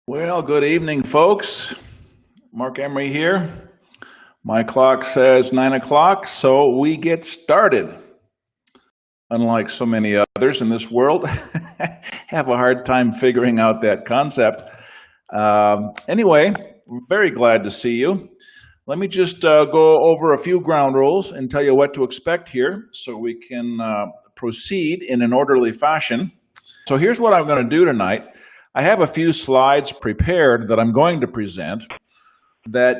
Well, good evening, folks. Mark Emery here. My clock says 9 o'clock, so we get started. Unlike so many others in this world, have a hard time figuring out that concept. Anyway, I'm very glad to see you. Let me just go over a few ground rules and tell you what to expect here so we can proceed in an orderly fashion. So here's what I'm going to do tonight. I have a few slides prepared that I'm going to present that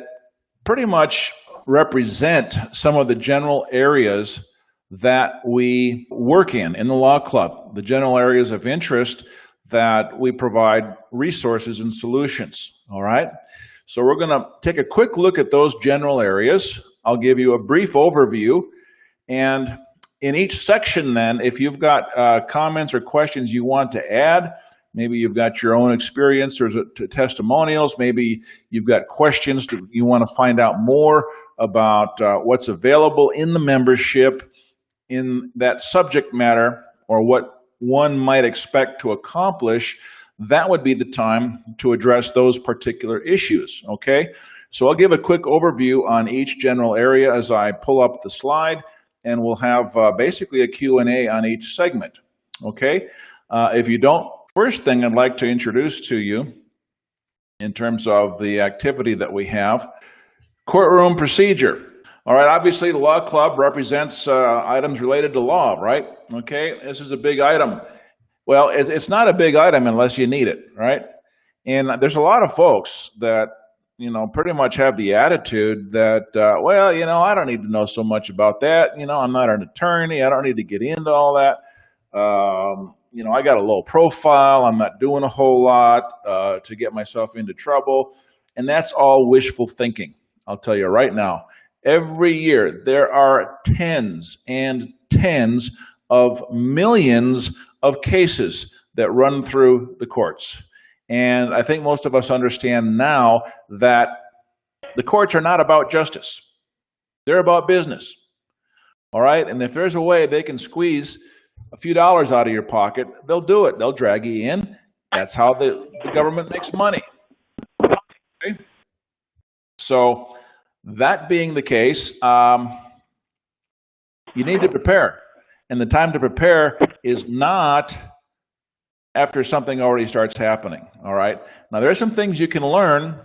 pretty much represent some of the general areas that we work in the law club, the general areas of interest that we provide resources and solutions, all right? So we're going to take a quick look at those general areas. I'll give you a brief overview, and in each section then, if you've got comments or questions you want to add, maybe you've got your own experience or testimonials. Maybe you've got questions you want to find out more about what's available in the membership in that subject matter or what one might expect to accomplish. That would be the time to address those particular issues, okay? So I'll give a quick overview on each general area as I pull up the slide, and we'll have basically a Q&A on each segment, okay? If you don't, first thing I'd like to introduce to you in terms of the activity that we have, courtroom procedure. All right, obviously the law club represents items related to law, right? Okay, this is a big item. Well, it's not a big item unless you need it, right? And there's a lot of folks that, pretty much have the attitude that, I don't need to know so much about that. I'm not an attorney. I don't need to get into all that. I got a low profile. I'm not doing a whole lot to get myself into trouble. And that's all wishful thinking. I'll tell you right now, every year there are tens and tens of millions of cases that run through the courts. And I think most of us understand now that the courts are not about justice. They're about business. All right? And if there's a way they can squeeze a few dollars out of your pocket, they'll do it. They'll drag you in. That's how the government makes money. Okay? So that being the case, you need to prepare. And the time to prepare is not after something already starts happening, all right? Now, there are some things you can learn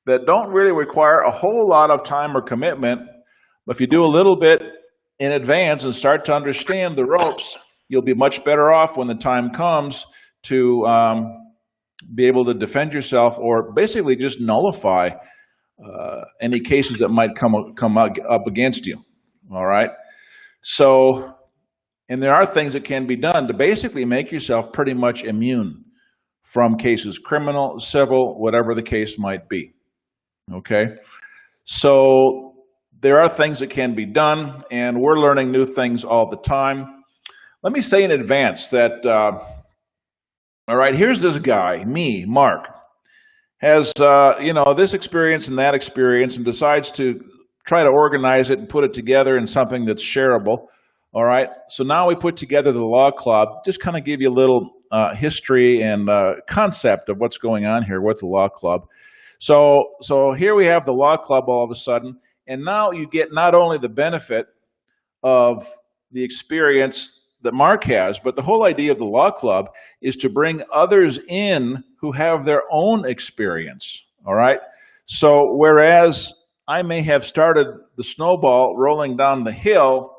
that don't really require a whole lot of time or commitment, but if you do a little bit in advance and start to understand the ropes, you'll be much better off when the time comes to be able to defend yourself or basically just nullify any cases that might come up against you, all right? So, and there are things that can be done to basically make yourself pretty much immune from cases, criminal, civil, whatever the case might be, okay? So there are things that can be done, and we're learning new things all the time. Let me say in advance that, all right, here's this guy, me, Mark, has, this experience and that experience and decides to try to organize it and put it together in something that's shareable. All right, so now we put together the law club, just kind of give you a little history and concept of what's going on here with the law club. So here we have the law club all of a sudden, and now you get not only the benefit of the experience that Mark has, but the whole idea of the law club is to bring others in who have their own experience, all right? So whereas I may have started the snowball rolling down the hill,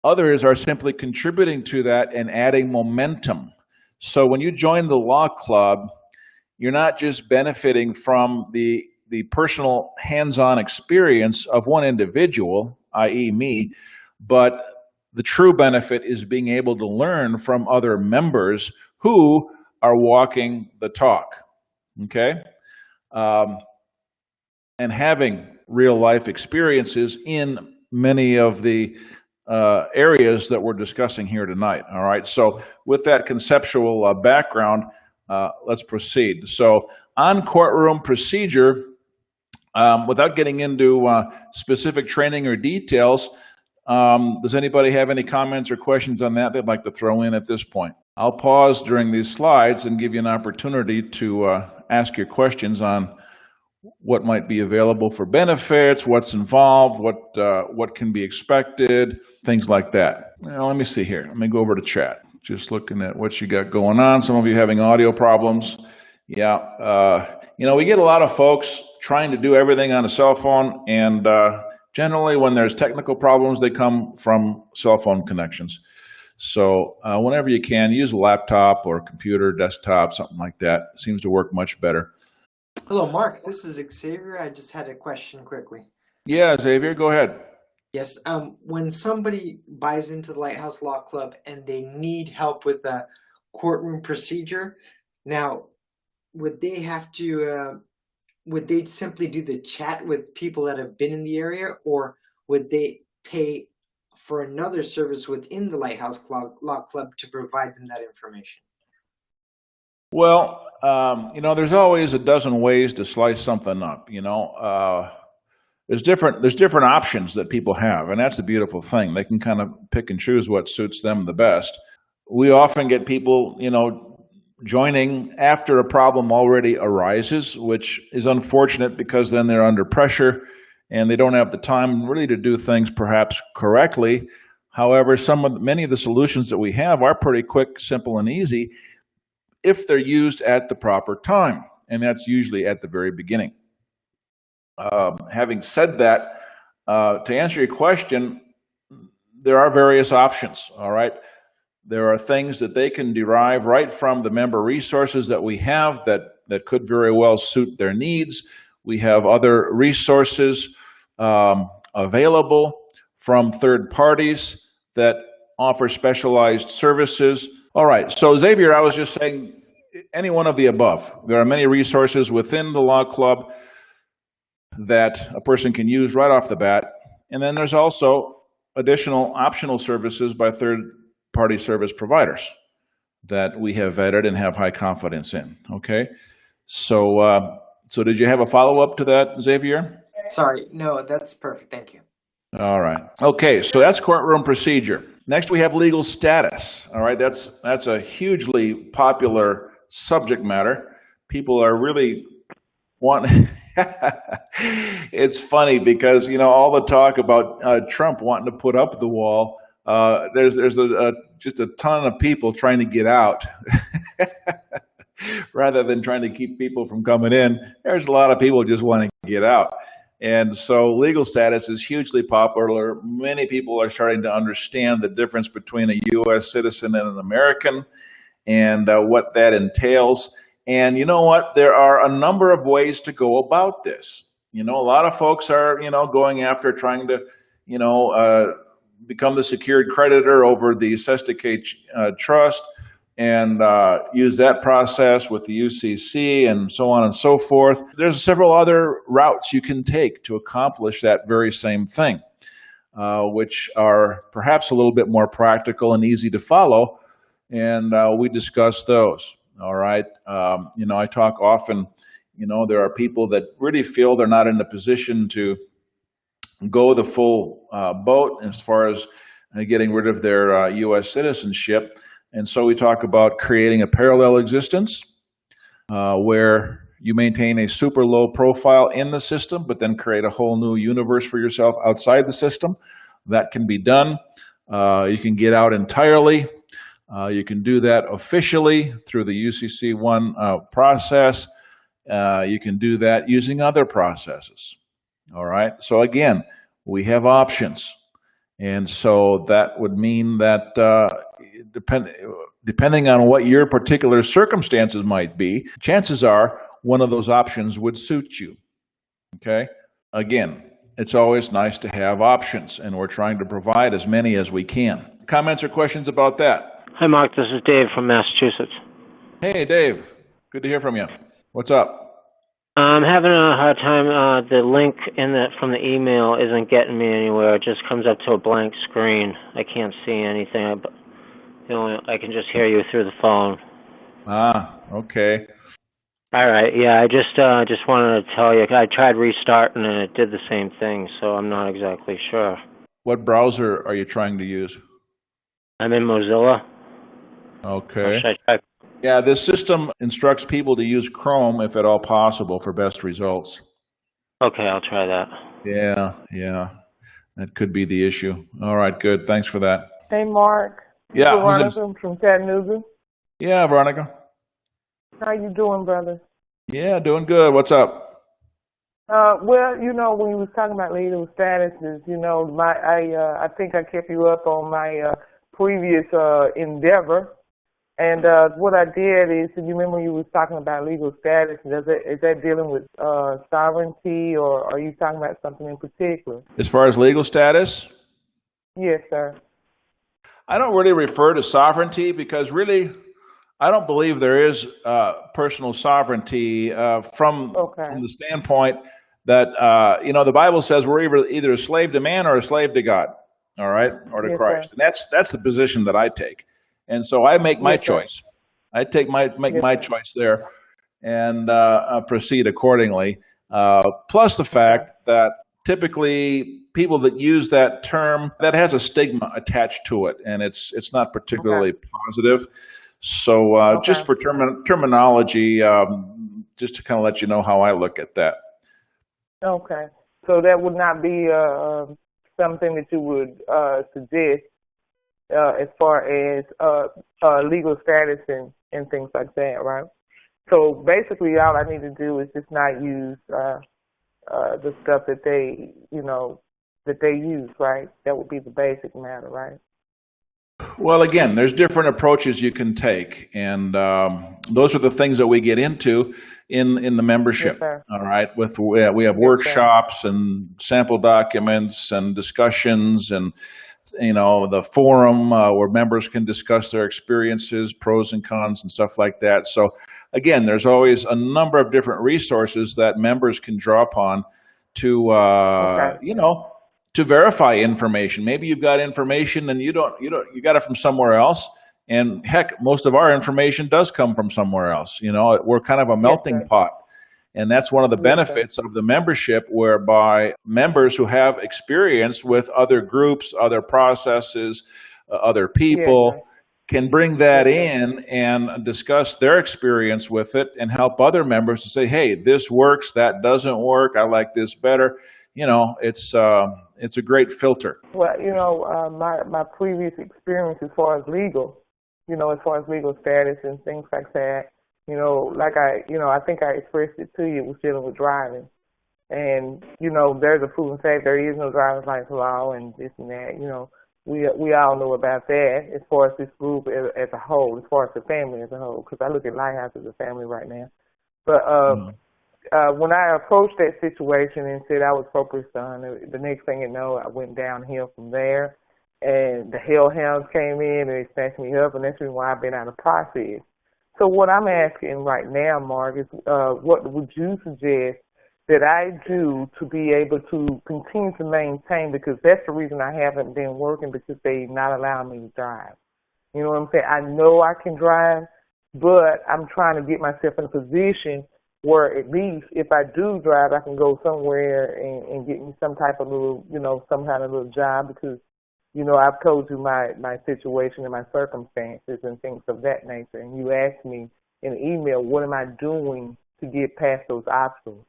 others are simply contributing to that and adding momentum. So when you join the law club, you're not just benefiting from the personal hands-on experience of one individual, i.e. me, but the true benefit is being able to learn from other members who are walking the talk, okay? And having real-life experiences in many of the areas that we're discussing here tonight, all right? So with that conceptual background, let's proceed. So on courtroom procedure, without getting into specific training or details, does anybody have any comments or questions on that they'd like to throw in at this point? I'll pause during these slides and give you an opportunity to ask your questions on what might be available for benefits, what's involved, what can be expected, things like that. Now, let me see here. Let me go over to chat. Just looking at what you got going on. Some of you having audio problems. Yeah, we get a lot of folks trying to do everything on a cell phone, and generally when there's technical problems, they come from cell phone connections. So whenever you can, use a laptop or a computer, desktop, something like that. It seems to work much better. Hello, Mark. This is Xavier. I just had a question quickly. Yeah, Xavier, go ahead. Yes, when somebody buys into the Lighthouse Law Club and they need help with a courtroom procedure, now, would they have to, would they simply do the chat with people that have been in the area, or would they pay for another service within the Lighthouse Law Club to provide them that information? Well, there's always a dozen ways to slice something up. There's different options that people have, and that's the beautiful thing. They can kind of pick and choose what suits them the best. We often get people, joining after a problem already arises, which is unfortunate because then they're under pressure and they don't have the time really to do things perhaps correctly. However, many of the solutions that we have are pretty quick, simple, and easy if they're used at the proper time, and that's usually at the very beginning. Having said that, to answer your question, there are various options, all right? There are things that they can derive right from the member resources that we have that could very well suit their needs. We have other resources available from third parties that offer specialized services. All right, so Xavier, I was just saying any one of the above. There are many resources within the law club that a person can use right off the bat. And then there's also additional optional services by third-party service providers that we have vetted and have high confidence in, okay? So did you have a follow-up to that, Xavier? Sorry, no, that's perfect. Thank you. All right. Okay, so that's courtroom procedure. Next, we have legal status. All right, that's a hugely popular subject matter. People are really wanting. It's funny because all the talk about Trump wanting to put up the wall. There's just a ton of people trying to get out. Rather than trying to keep people from coming in, there's a lot of people just wanting to get out. And so legal status is hugely popular. Many people are starting to understand the difference between a U.S. citizen and an American and what that entails. And you know what? There are a number of ways to go about this. A lot of folks are, going after trying to, become the secured creditor over the Sesticate Trust and use that process with the UCC and so on and so forth. There's several other routes you can take to accomplish that very same thing, which are perhaps a little bit more practical and easy to follow, and we discuss those. All right. I talk often, there are people that really feel they're not in a position to go the full boat as far as getting rid of their U.S. citizenship. And so we talk about creating a parallel existence where you maintain a super low profile in the system, but then create a whole new universe for yourself outside the system. That can be done. You can get out entirely. You can do that officially through the UCC1 process. You can do that using other processes. All right. So again, we have options. And so that would mean that depending on what your particular circumstances might be, chances are one of those options would suit you. Okay? Again, it's always nice to have options, and we're trying to provide as many as we can. Comments or questions about that? Hi, Mark. This is Dave from Massachusetts. Hey, Dave. Good to hear from you. What's up? I'm having a hard time. The link from the email isn't getting me anywhere. It just comes up to a blank screen. I can't see anything. I can just hear you through the phone. Ah, okay. All right. Yeah, I just wanted to tell you. I tried restarting and it did the same thing, so I'm not exactly sure. What browser are you trying to use? I'm in Mozilla. Or Okay. should I try? Yeah, this system instructs people to use Chrome if at all possible for best results. Okay, I'll try that. Yeah. That could be the issue. All right, good. Thanks for that. Hey, Mark. Yeah, who's this? Veronica from Chattanooga. Yeah, Veronica. How you doing, brother? Yeah, doing good. What's up? Well, when you was talking about legal statuses, I think I kept you up on my previous endeavor. And what I did is, you remember you was talking about legal status, is that dealing with sovereignty, or are you talking about something in particular? As far as legal status, Yes, sir. I don't really refer to sovereignty because really, I don't believe there is personal sovereignty from Okay. the standpoint that the Bible says we're either a slave to man or a slave to God, all right, or to Yes, Christ, sir. and that's the position that I take, and so I make my Yes, sir. choice. I make Yes, my sir. choice there, and proceed accordingly. Plus the Okay. fact that typically people that use that term that has a stigma attached to it, and it's not Okay. particularly positive. So just Okay. for terminology, just to kind of let you know how I look at that. Okay. So that would not be something that you would suggest as far as legal status and things like that, right? So basically, all I need to do is just not use the stuff that they use, right? That would be the basic matter, right? Well, again, there's different approaches you can take, and those are the things that we get into in the Yes, membership. sir. All right, we have Yes, sir. workshops and sample documents and discussions, and the forum where members can discuss their experiences, pros and cons, and stuff like that. So, again, there's always a number of different resources that members can draw upon to Okay. to verify information. Maybe you've got information and you got it from somewhere else. And heck, most of our information does come from somewhere else. We're kind of a Yes, melting sir. pot. And that's one of the Yes, sir. benefits of the membership, whereby members who have experience with other groups, other processes, other Yes, sir. people can bring that Yes, sir. in and discuss their experience with it and help other members to say, hey, this works, that doesn't work, I like this better. It's a great filter. Well, my previous experience as far as legal, as far as legal status and things like that, I think I expressed it to you, was dealing with driving. And, there's a proven fact there is no driver's license law and this and that, we all know about that as far as this group as a whole, as far as the family as a whole, because I look at Lighthouse as a family right now. But when I approached that situation and said I was focused on it, the next thing you know, I went downhill from there, and the hellhounds came in and they snatched me up, and that's the reason why I've been out of process. So what I'm asking right now, Mark, is what would you suggest that I do to be able to continue to maintain, because that's the reason I haven't been working, because they not allowing me to drive. You know what I'm saying? I know I can drive, but I'm trying to get myself in a position where at least if I do drive, I can go somewhere and get me some type of little, some kind of little job, because, I've told you my situation and my circumstances and things of that nature. And you asked me in an email, what am I doing to get past those obstacles?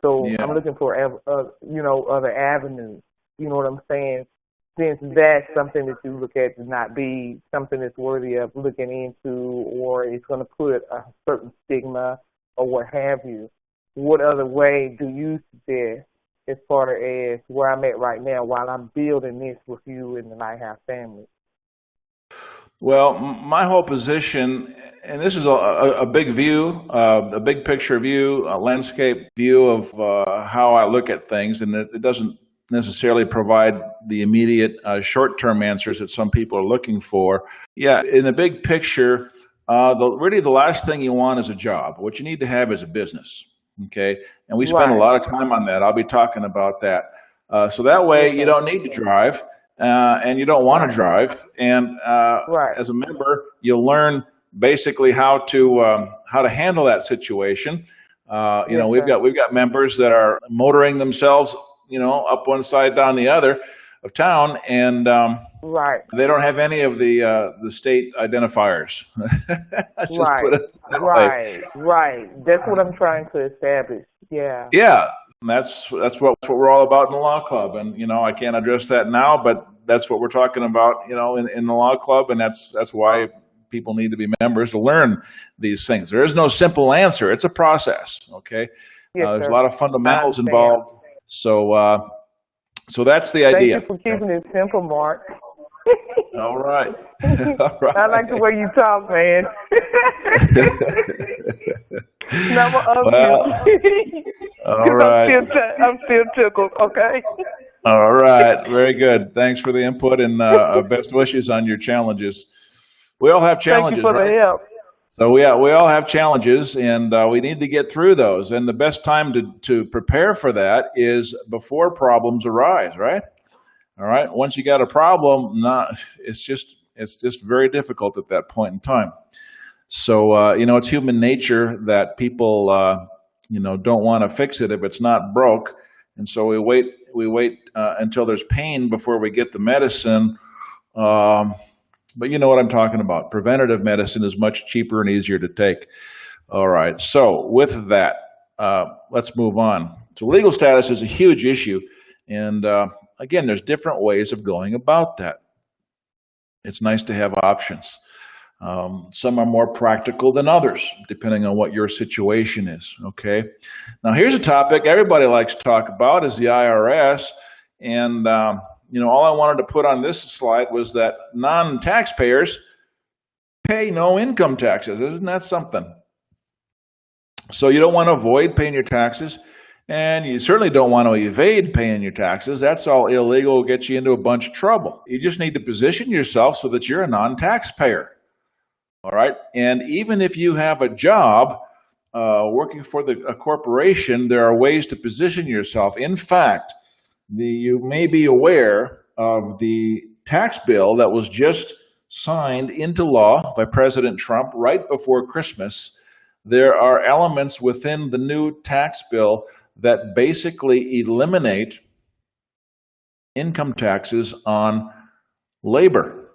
So Yeah. I'm looking for, other avenues. You know what I'm saying? Since that's something that you look at to not be something that's worthy of looking into, or it's going to put a certain stigma or what have you, what other way do you suggest as far as where I'm at right now while I'm building this with you and the Lighthouse family? Well, my whole position, and this is a big view, a big picture view, a landscape view of how I look at things, and it doesn't necessarily provide the immediate short-term answers that some people are looking for. Yeah, in the big picture, really the last thing you want is a job. What you need to have is a business, okay? And we spend a Right. lot of time on that. I'll be talking about that. So that way Yes, you sir. don't need to drive. And you don't want to drive. And Right. as a member, you'll learn basically how to handle that situation. Yes, sir. We've got members that are motoring themselves, up one side, down the other, of town, and Right. they don't have any of the state identifiers. Let's just put Right. it that way. Right. That's what I'm trying to establish. Yeah. Yeah, and that's what we're all about in the law club. And I can't address that now, but that's what we're talking about, in the law club, and that's why people need to be members to learn these things. There is no simple answer. It's a process. Okay, Yes, there's sir. a lot of fundamentals I understand. involved. So that's the idea. Thank you for keeping it simple, Mark. All right. All right. I like the way you talk, man. Never of you. All right. I'm still tickled, okay? All right. Very good. Thanks for the input, and best wishes on your challenges. We all have challenges, Thank you for right? the help. So we all have challenges, and we need to get through those. And the best time to prepare for that is before problems arise, right? All right. Once you got a problem, it's just very difficult at that point in time. So it's human nature that people don't want to fix it if it's not broke, and so we wait until there's pain before we get the medicine. But you know what I'm talking about. Preventative medicine is much cheaper and easier to take. All right. So with that, let's move on. So legal status is a huge issue. And again, there's different ways of going about that. It's nice to have options. Some are more practical than others, depending on what your situation is. Okay. Now here's a topic everybody likes to talk about is the IRS. And all I wanted to put on this slide was that non-taxpayers pay no income taxes. Isn't that something? So you don't want to avoid paying your taxes, and you certainly don't want to evade paying your taxes. That's all illegal, will get you into a bunch of trouble. You just need to position yourself so that you're a non-taxpayer. All right? And even if you have a job working for a corporation, there are ways to position yourself. In fact, you may be aware of the tax bill that was just signed into law by President Trump right before Christmas. There are elements within the new tax bill that basically eliminate income taxes on labor.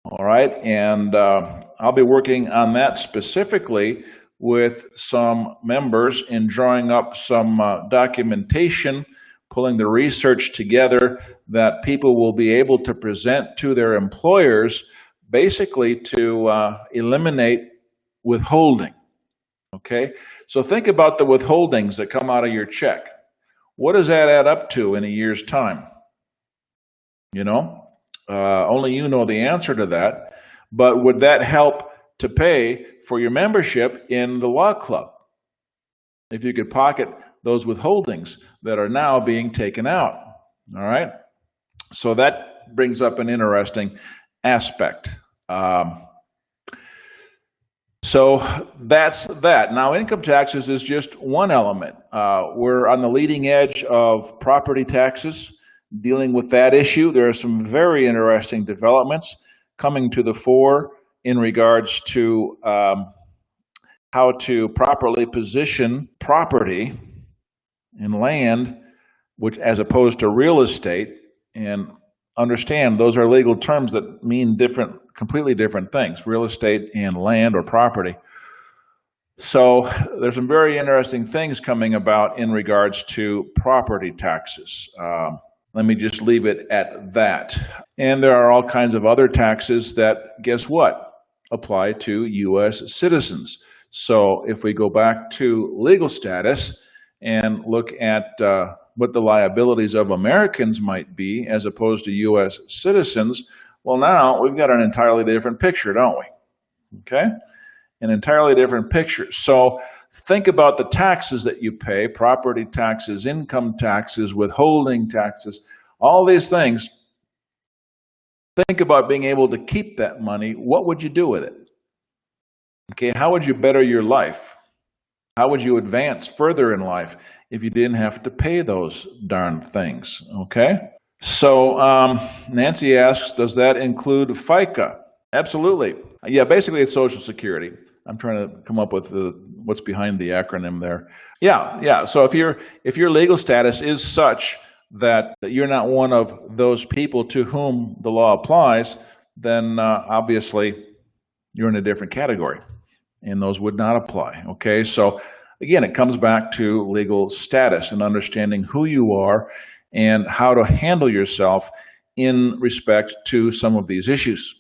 All right, and I'll be working on that specifically with some members in drawing up some documentation, pulling the research together that people will be able to present to their employers, basically to eliminate withholding. Okay, so think about the withholdings that come out of your check. What does that add up to in a year's time? Only you know the answer to that. But would that help to pay for your membership in the law club? If you could pocket those withholdings that are now being taken out. All right. So that brings up an interesting aspect. So that's that. Now, income taxes is just one element. We're on the leading edge of property taxes, dealing with that issue. There are some very interesting developments coming to the fore in regards to how to properly position property and land, which as opposed to real estate, and understand those are legal terms that mean completely different things, real estate and land or property. So there's some very interesting things coming about in regards to property taxes. Let me just leave it at that. And there are all kinds of other taxes that, guess what, apply to U.S. citizens. So if we go back to legal status and look at what the liabilities of Americans might be as opposed to U.S. citizens, well, now we've got an entirely different picture, don't we? Okay? An entirely different picture. So think about the taxes that you pay, property taxes, income taxes, withholding taxes, all these things. Think about being able to keep that money. What would you do with it? Okay, how would you better your life? How would you advance further in life if you didn't have to pay those darn things? Okay? So Nancy asks, does that include FICA? Absolutely. Yeah, basically it's Social Security. I'm trying to come up with what's behind the acronym there. Yeah. So if your legal status is such that you're not one of those people to whom the law applies, then obviously you're in a different category, and those would not apply. Okay, so again, it comes back to legal status and understanding who you are and how to handle yourself in respect to some of these issues.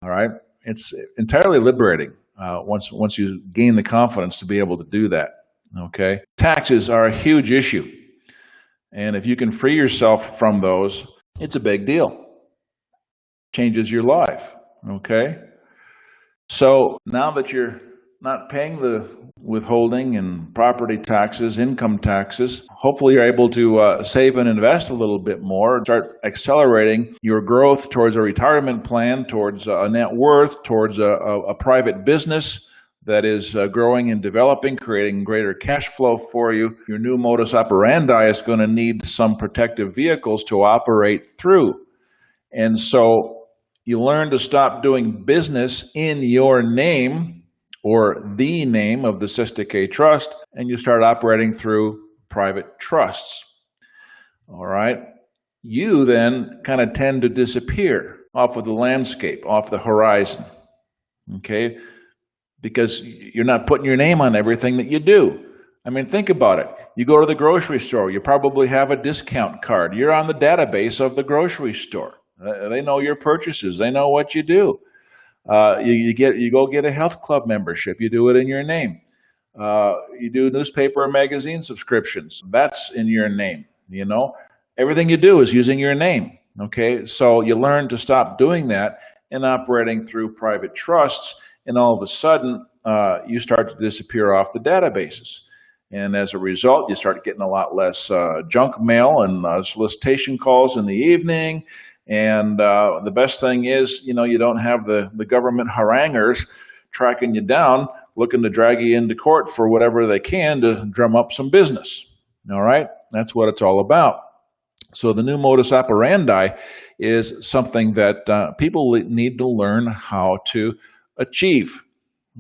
All right, it's entirely liberating once you gain the confidence to be able to do that. Okay, taxes are a huge issue, and if you can free yourself from those, it's a big deal. Changes your life. Okay, so now that you're not paying the withholding and property taxes, income taxes, hopefully you're able to save and invest a little bit more, start accelerating your growth towards a retirement plan, towards a net worth, towards a private business that is growing and developing, creating greater cash flow for you. Your new modus operandi is going to need some protective vehicles to operate through. And so you learn to stop doing business in your name or the name of the Cista K Trust, and you start operating through private trusts. All right? You then kind of tend to disappear off of the landscape, off the horizon. Okay? Because you're not putting your name on everything that you do. I mean, think about it. You go to the grocery store, you probably have a discount card. You're on the database of the grocery store. They know your purchases. They know what you do. You go get a health club membership. You do it in your name. You do newspaper or magazine subscriptions. That's in your name. You know, everything you do is using your name. Okay, so you learn to stop doing that and operating through private trusts, and all of a sudden you start to disappear off the databases. And as a result, you start getting a lot less junk mail and solicitation calls in the evening. And the best thing is, you know, you don't have the government haranguers tracking you down, looking to drag you into court for whatever they can to drum up some business. All right? That's what it's all about. So the new modus operandi is something that people need to learn how to achieve.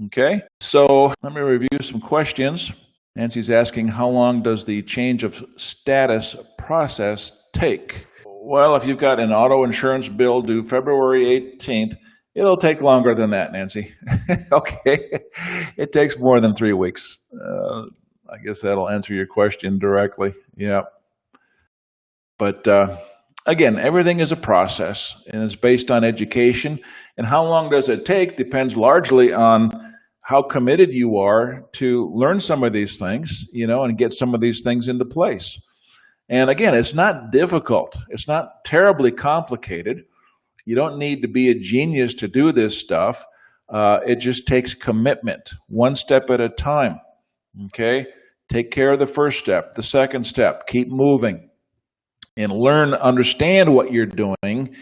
Okay? So let me review some questions. Nancy's asking, how long does the change of status process take? Well, if you've got an auto insurance bill due February 18th, it'll take longer than that, Nancy. Okay. It takes more than 3 weeks. I guess that'll answer your question directly. Yeah. But again, everything is a process, and it's based on education. And how long does it take depends largely on how committed you are to learn some of these things, you know, and get some of these things into place. And again, it's not difficult. It's not terribly complicated. You don't need to be a genius to do this stuff. It just takes commitment, one step at a time. Okay? Take care of the first step, the second step. Keep moving and learn, understand what you're doing.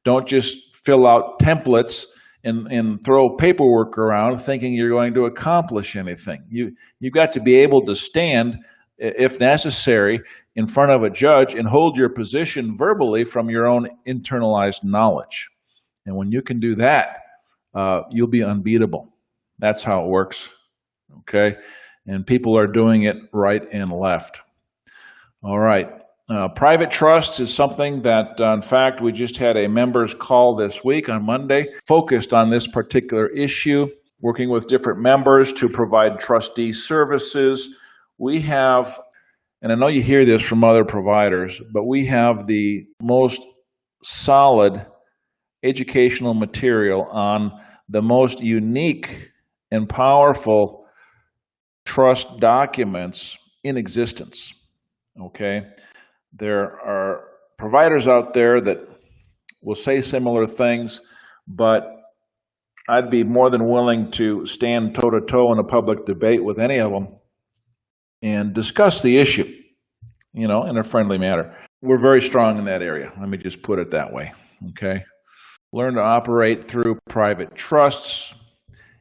Don't just fill out templates and throw paperwork around thinking you're going to accomplish anything. You've got to be able to stand, if necessary, in front of a judge and hold your position verbally from your own internalized knowledge. And when you can do that, you'll be unbeatable. That's how it works. Okay? And people are doing it right and left. All right. Private trust is something that, in fact, we just had a members call this week on Monday, focused on this particular issue, working with different members to provide trustee services. We have, and I know you hear this from other providers, but we have the most solid educational material on the most unique and powerful trust documents in existence. Okay? There are providers out there that will say similar things, but I'd be more than willing to stand toe-to-toe in a public debate with any of them and discuss the issue, you know, in a friendly manner. We're very strong in that area. Let me just put it that way, okay? Learn to operate through private trusts,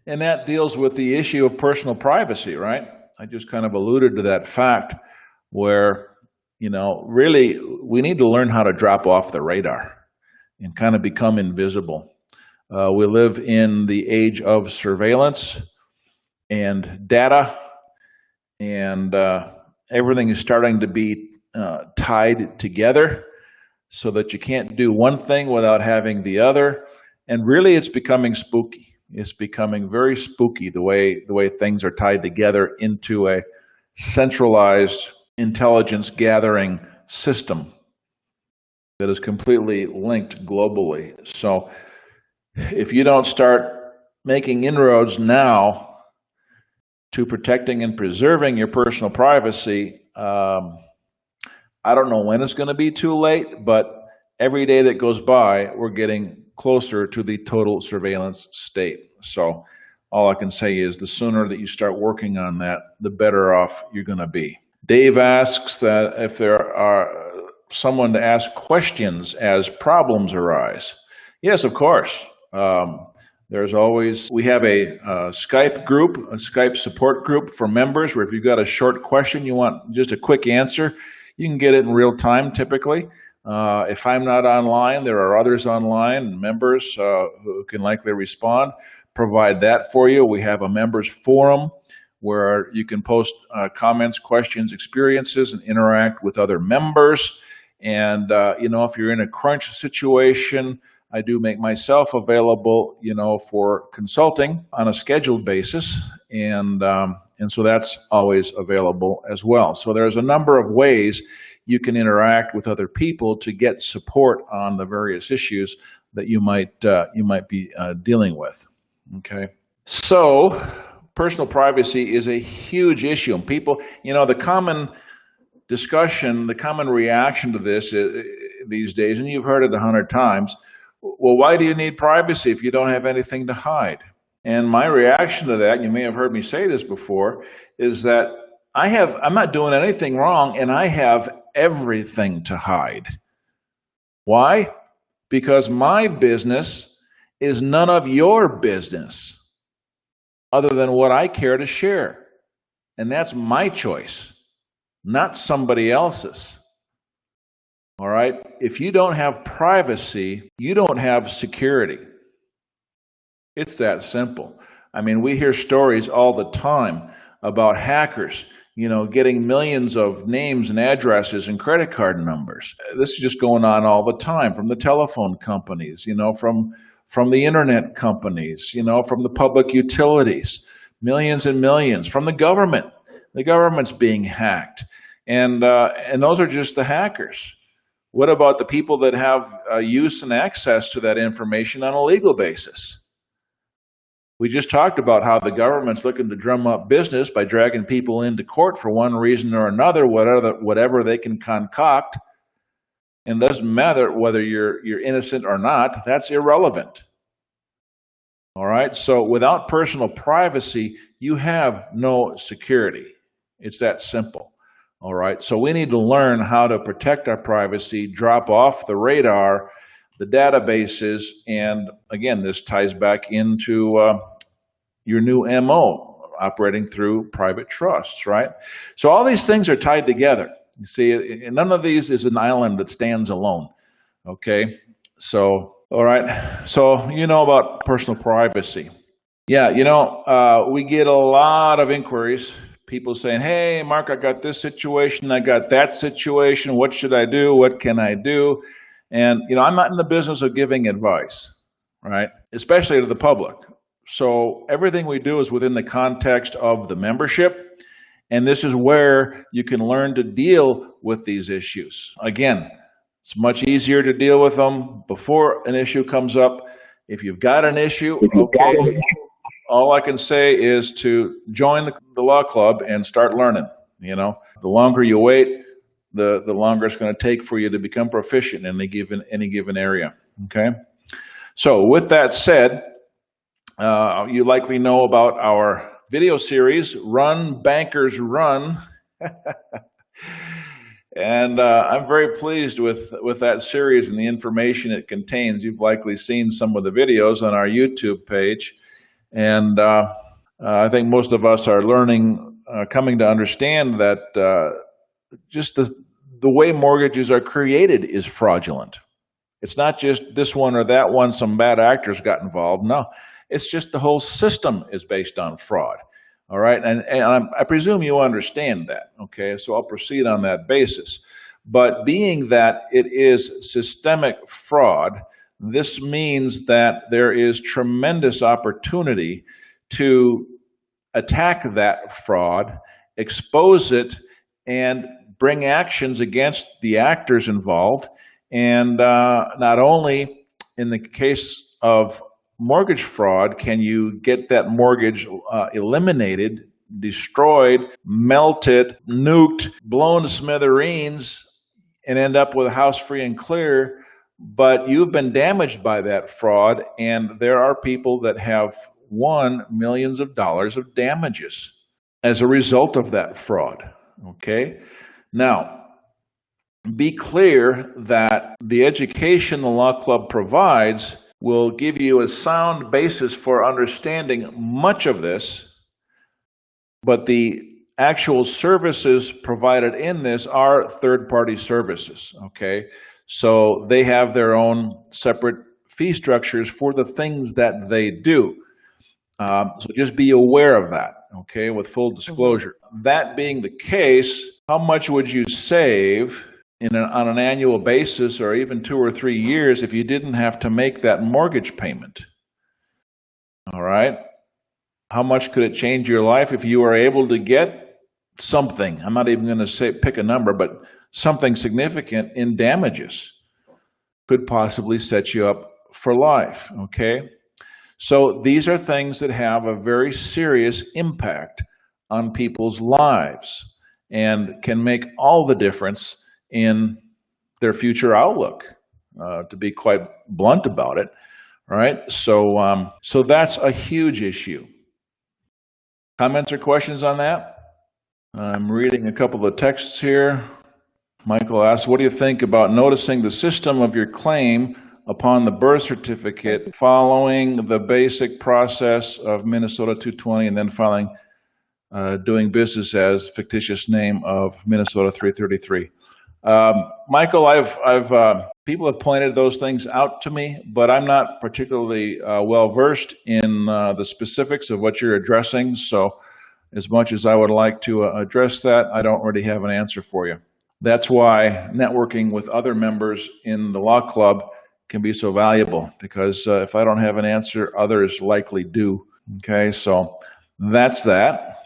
and that deals with the issue of personal privacy, right? I just kind of alluded to that fact where, you know, really we need to learn how to drop off the radar and kind of become invisible. We live in the age of surveillance and data, and everything is starting to be tied together so that you can't do one thing without having the other. And really, it's becoming spooky. It's becoming very spooky the way things are tied together into a centralized intelligence gathering system that is completely linked globally. So if you don't start making inroads now to protecting and preserving your personal privacy, I don't know when it's going to be too late, but every day that goes by, we're getting closer to the total surveillance state. So all I can say is the sooner that you start working on that, the better off you're going to be. Dave asks that if there are someone to ask questions as problems arise. Yes, of course. There's always, we have a Skype group, a Skype support group for members where if you've got a short question, you want just a quick answer, you can get it in real time typically. If I'm not online, there are others online, members who can likely respond, provide that for you. We have a members forum where you can post comments, questions, experiences, and interact with other members. And, if you're in a crunch situation, I do make myself available, for consulting on a scheduled basis. And so that's always available as well. So there's a number of ways you can interact with other people to get support on the various issues that you might be dealing with. Okay. So personal privacy is a huge issue. And people, the common discussion, the common reaction to this these days, and you've heard it 100 times, well, why do you need privacy if you don't have anything to hide? And my reaction to that, you may have heard me say this before, is that I'm not doing anything wrong and I have everything to hide. Why? Because my business is none of your business other than what I care to share. And that's my choice, not somebody else's. All right? If you don't have privacy, you don't have security. It's that simple. I mean, we hear stories all the time about hackers, getting millions of names and addresses and credit card numbers. This is just going on all the time from the telephone companies, from the internet companies, from the public utilities, millions and millions, from the government. The government's being hacked. And those are just the hackers. What about the people that have use and access to that information on a legal basis? We just talked about how the government's looking to drum up business by dragging people into court for one reason or another, whatever they can concoct. And it doesn't matter whether you're innocent or not. That's irrelevant. All right? So without personal privacy, you have no security. It's that simple. All right, so we need to learn how to protect our privacy, drop off the radar, the databases, and again, this ties back into your new MO, operating through private trusts, right? So all these things are tied together. You see, none of these is an island that stands alone, okay? So, all right, so about personal privacy. Yeah, we get a lot of inquiries. People saying, hey, Mark, I got this situation, I got that situation, what should I do, what can I do? And, I'm not in the business of giving advice, right? Especially to the public. So everything we do is within the context of the membership, and this is where you can learn to deal with these issues. Again, it's much easier to deal with them before an issue comes up. If you've got an issue, okay. All I can say is to join the law club and start learning. The longer you wait, the longer it's going to take for you to become proficient in any given area. Okay. So with that said, you likely know about our video series, Run Bankers Run. And I'm very pleased with that series and the information it contains. You've likely seen some of the videos on our YouTube page. And I think most of us are learning, coming to understand that just the way mortgages are created is fraudulent. It's not just this one or that one, some bad actors got involved. No, it's just the whole system is based on fraud. All right, and I presume you understand that. Okay, so I'll proceed on that basis. But being that it is systemic fraud, this means that there is tremendous opportunity to attack that fraud, expose it, and bring actions against the actors involved. And not only in the case of mortgage fraud can you get that mortgage eliminated, destroyed, melted, nuked, blown to smithereens, and end up with a house free and clear, but you've been damaged by that fraud, and there are people that have won millions of dollars of damages as a result of that fraud. Okay? Now, be clear that the education the Law Club provides will give you a sound basis for understanding much of this, but the actual services provided in this are third-party services, okay? So they have their own separate fee structures for the things that they do. So just be aware of that, okay, with full disclosure. That being the case, how much would you save on an annual basis or even 2 or 3 years if you didn't have to make that mortgage payment? All right? How much could it change your life if you were able to get something? I'm not even going to say pick a number, but something significant in damages could possibly set you up for life, okay? So these are things that have a very serious impact on people's lives and can make all the difference in their future outlook, to be quite blunt about it, right? So that's a huge issue. Comments or questions on that? I'm reading a couple of texts here. Michael asks, what do you think about noticing the system of your claim upon the birth certificate following the basic process of Minnesota 220 and then filing doing business as fictitious name of Minnesota 333? Michael, people have pointed those things out to me, but I'm not particularly well versed in the specifics of what you're addressing. So as much as I would like to address that, I don't really have an answer for you. That's why networking with other members in the law club can be so valuable, because if I don't have an answer, others likely do. Okay, so that's that.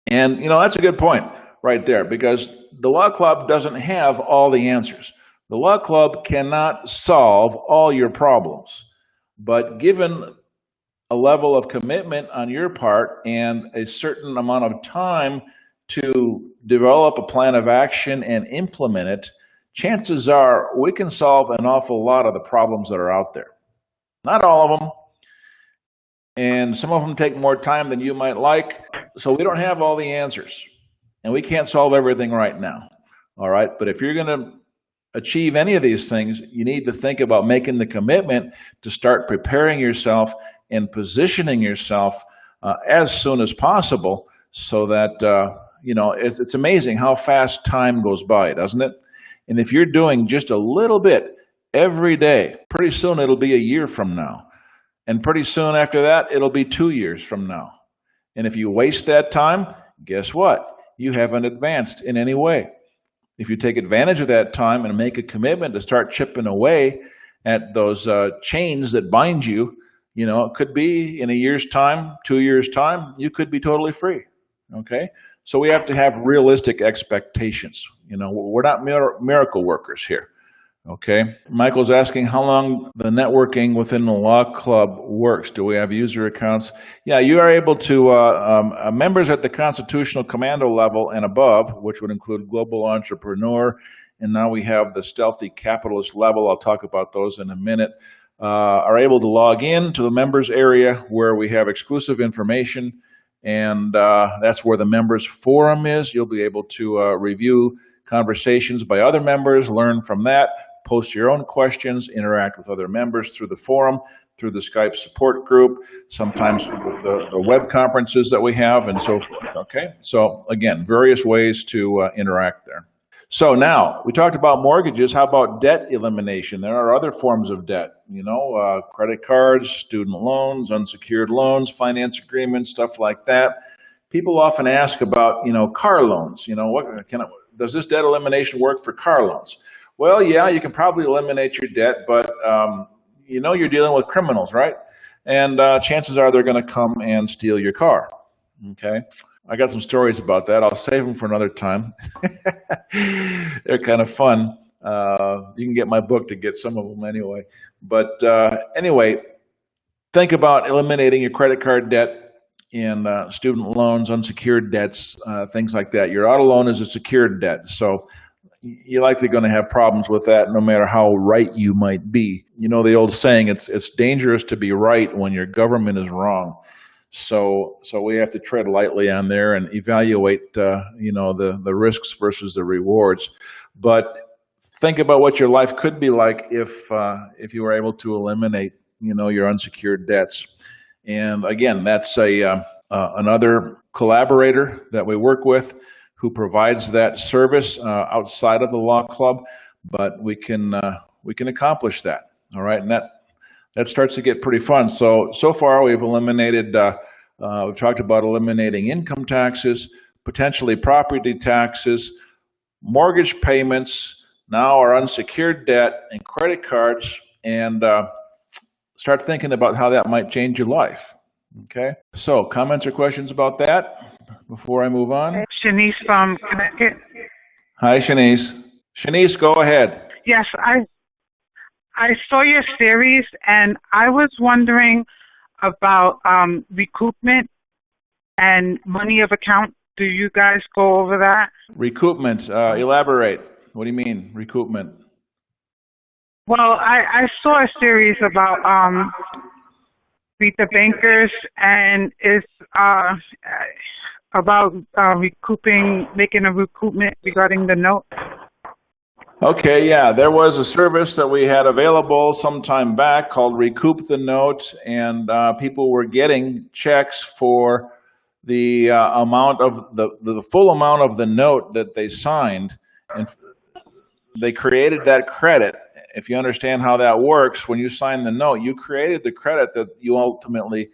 And, that's a good point right there, because the law club doesn't have all the answers. The law club cannot solve all your problems, but given a level of commitment on your part and a certain amount of time to develop a plan of action and implement it, chances are we can solve an awful lot of the problems that are out there. Not all of them, and some of them take more time than you might like, so we don't have all the answers, and we can't solve everything right now, all right? But if you're going to achieve any of these things, you need to think about making the commitment to start preparing yourself and positioning yourself as soon as possible, so that, it's amazing how fast time goes by, doesn't it? And if you're doing just a little bit every day, pretty soon it'll be a year from now. And pretty soon after that, it'll be 2 years from now. And if you waste that time, guess what? You haven't advanced in any way. If you take advantage of that time and make a commitment to start chipping away at those chains that bind you, it could be in a year's time, 2 years' time, you could be totally free, okay? So we have to have realistic expectations. We're not miracle workers here, okay? Michael's asking how long the networking within the law club works. Do we have user accounts? Yeah, you are able to, members at the constitutional commando level and above, which would include global entrepreneur, and now we have the stealthy capitalist level. I'll talk about those in a minute. Are able to log in to the members area where we have exclusive information, and that's where the members forum is. You'll be able to review conversations by other members, learn from that, post your own questions, interact with other members through the forum, through the Skype support group, sometimes through the web conferences that we have, and so forth, okay? So again, various ways to interact there. So now, we talked about mortgages. How about debt elimination? There are other forms of debt, credit cards, student loans, unsecured loans, finance agreements, stuff like that. People often ask about, car loans. does this debt elimination work for car loans? Well, yeah, you can probably eliminate your debt, but you know you're dealing with criminals, right? And chances are they're going to come and steal your car. Okay, I got some stories about that. I'll save them for another time. They're kind of fun. You can get my book to get some of them anyway. But anyway, think about eliminating your credit card debt and student loans, unsecured debts, things like that. Your auto loan is a secured debt, so you're likely going to have problems with that no matter how right you might be. You know the old saying, it's dangerous to be right when your government is wrong. So we have to tread lightly on there and evaluate the risks versus the rewards. But think about what your life could be like if you were able to eliminate your unsecured debts. And again, that's another collaborator that we work with who provides that service outside of the law club, but we can accomplish that. All right, and that starts to get pretty fun. So far we've eliminated. We've talked about eliminating income taxes, potentially property taxes, mortgage payments, now our unsecured debt and credit cards, and start thinking about how that might change your life. Okay. So comments or questions about that before I move on? Shanice from Connecticut. Hi, Shanice. Shanice, go ahead. Yes, I saw your series, and I was wondering about recoupment and money of account. Do you guys go over that? Recoupment. Elaborate. What do you mean, recoupment? Well, I saw a series about Beat the Bankers, and it's about making a recoupment regarding the note. Okay, yeah, there was a service that we had available some time back called Recoup the Note, and people were getting checks for the amount of the full amount of the note that they signed, and they created that credit. If you understand how that works, when you sign the note, you created the credit that you ultimately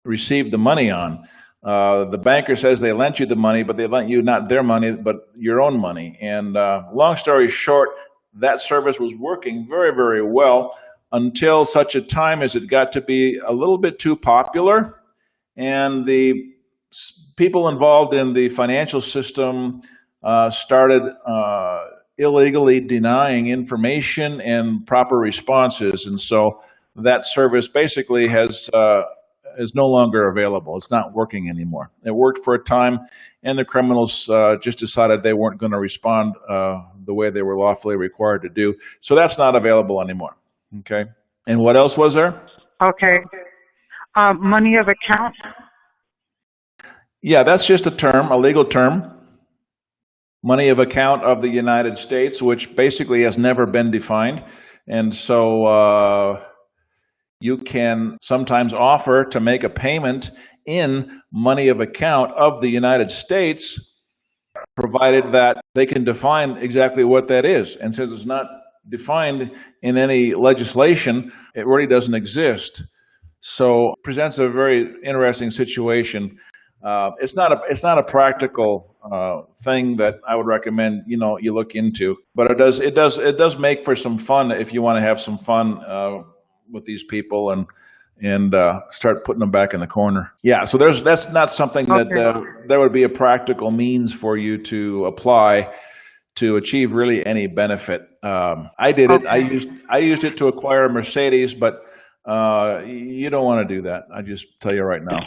received the money on. The banker says they lent you the money, but they lent you not their money, but your own money. And long story short, that service was working very, very well until such a time as it got to be a little bit too popular. And the people involved in the financial system started illegally denying information and proper responses. And so that service basically is no longer available. It's not working anymore. It worked for a time, and the criminals just decided they weren't going to respond the way they were lawfully required to do. So that's not available anymore. Okay. And what else was there? Okay. Money of account? Yeah, that's just a term, a legal term. Money of account of the United States, which basically has never been defined. And so you can sometimes offer to make a payment in money of account of the United States, provided that they can define exactly what that is. And since it's not defined in any legislation, it really doesn't exist. So it presents a very interesting situation. It's not a practical thing that I would recommend you look into, but it does make for some fun if you want to have some fun with these people and start putting them back in the corner. Yeah, so that's not something that there would be a practical means for you to apply to achieve really any benefit. I did it. I used it to acquire a Mercedes, but you don't want to do that. I just tell you right now.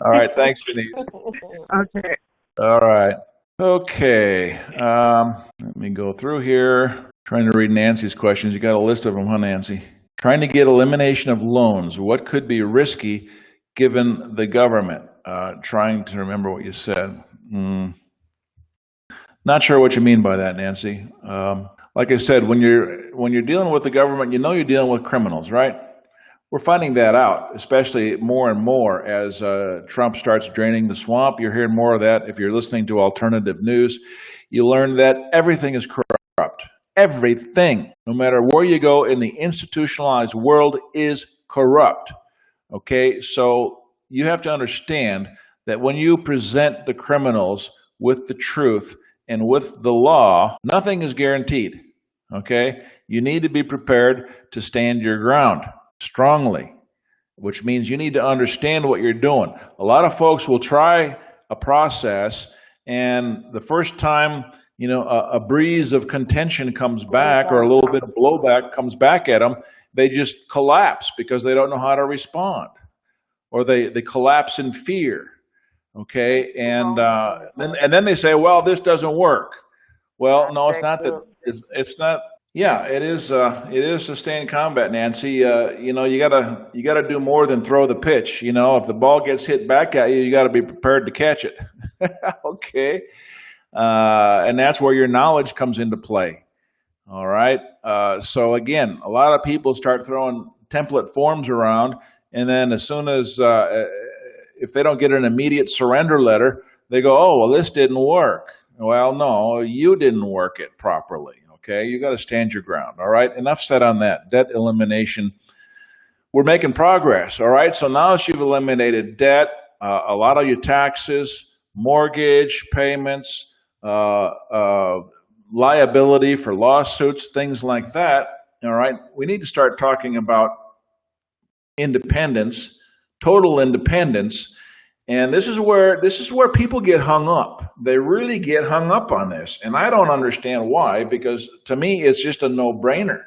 All right, thanks, Denise. Okay. All right. Okay. Let me go through here. Trying to read Nancy's questions. You got a list of them, huh, Nancy? Trying to get elimination of loans. What could be risky given the government? Trying to remember what you said. Not sure what you mean by that, Nancy. Like I said, when you're dealing with the government, you're dealing with criminals, right? We're finding that out, especially more and more as Trump starts draining the swamp. You're hearing more of that. If you're listening to alternative news, you learn that everything is corrupt. Everything, no matter where you go in the institutionalized world, is corrupt. Okay, so you have to understand that when you present the criminals with the truth and with the law, nothing is guaranteed, okay? You need to be prepared to stand your ground strongly, which means you need to understand what you're doing. A lot of folks will try a process, and the first time, a breeze of contention comes back or a little bit of blowback comes back at them, they just collapse because they don't know how to respond, or they collapse in fear, okay? And then they say, well, this doesn't work. Well, no, it's not that. It's not. Yeah, it is sustained combat, Nancy. You gotta do more than throw the pitch. If the ball gets hit back at you, you got to be prepared to catch it. Okay, and that's where your knowledge comes into play. All right. So again, a lot of people start throwing template forms around, and then as soon as if they don't get an immediate surrender letter, they go, "Oh, well, this didn't work." Well, no, you didn't work it properly. Okay, you got to stand your ground. All right, enough said on that. Debt elimination. We're making progress. All right, so now that you've eliminated debt, a lot of your taxes, mortgage payments, liability for lawsuits, things like that. All right, we need to start talking about independence, total independence. And this is where people get hung up. They really get hung up on this. And I don't understand why, because to me, it's just a no-brainer.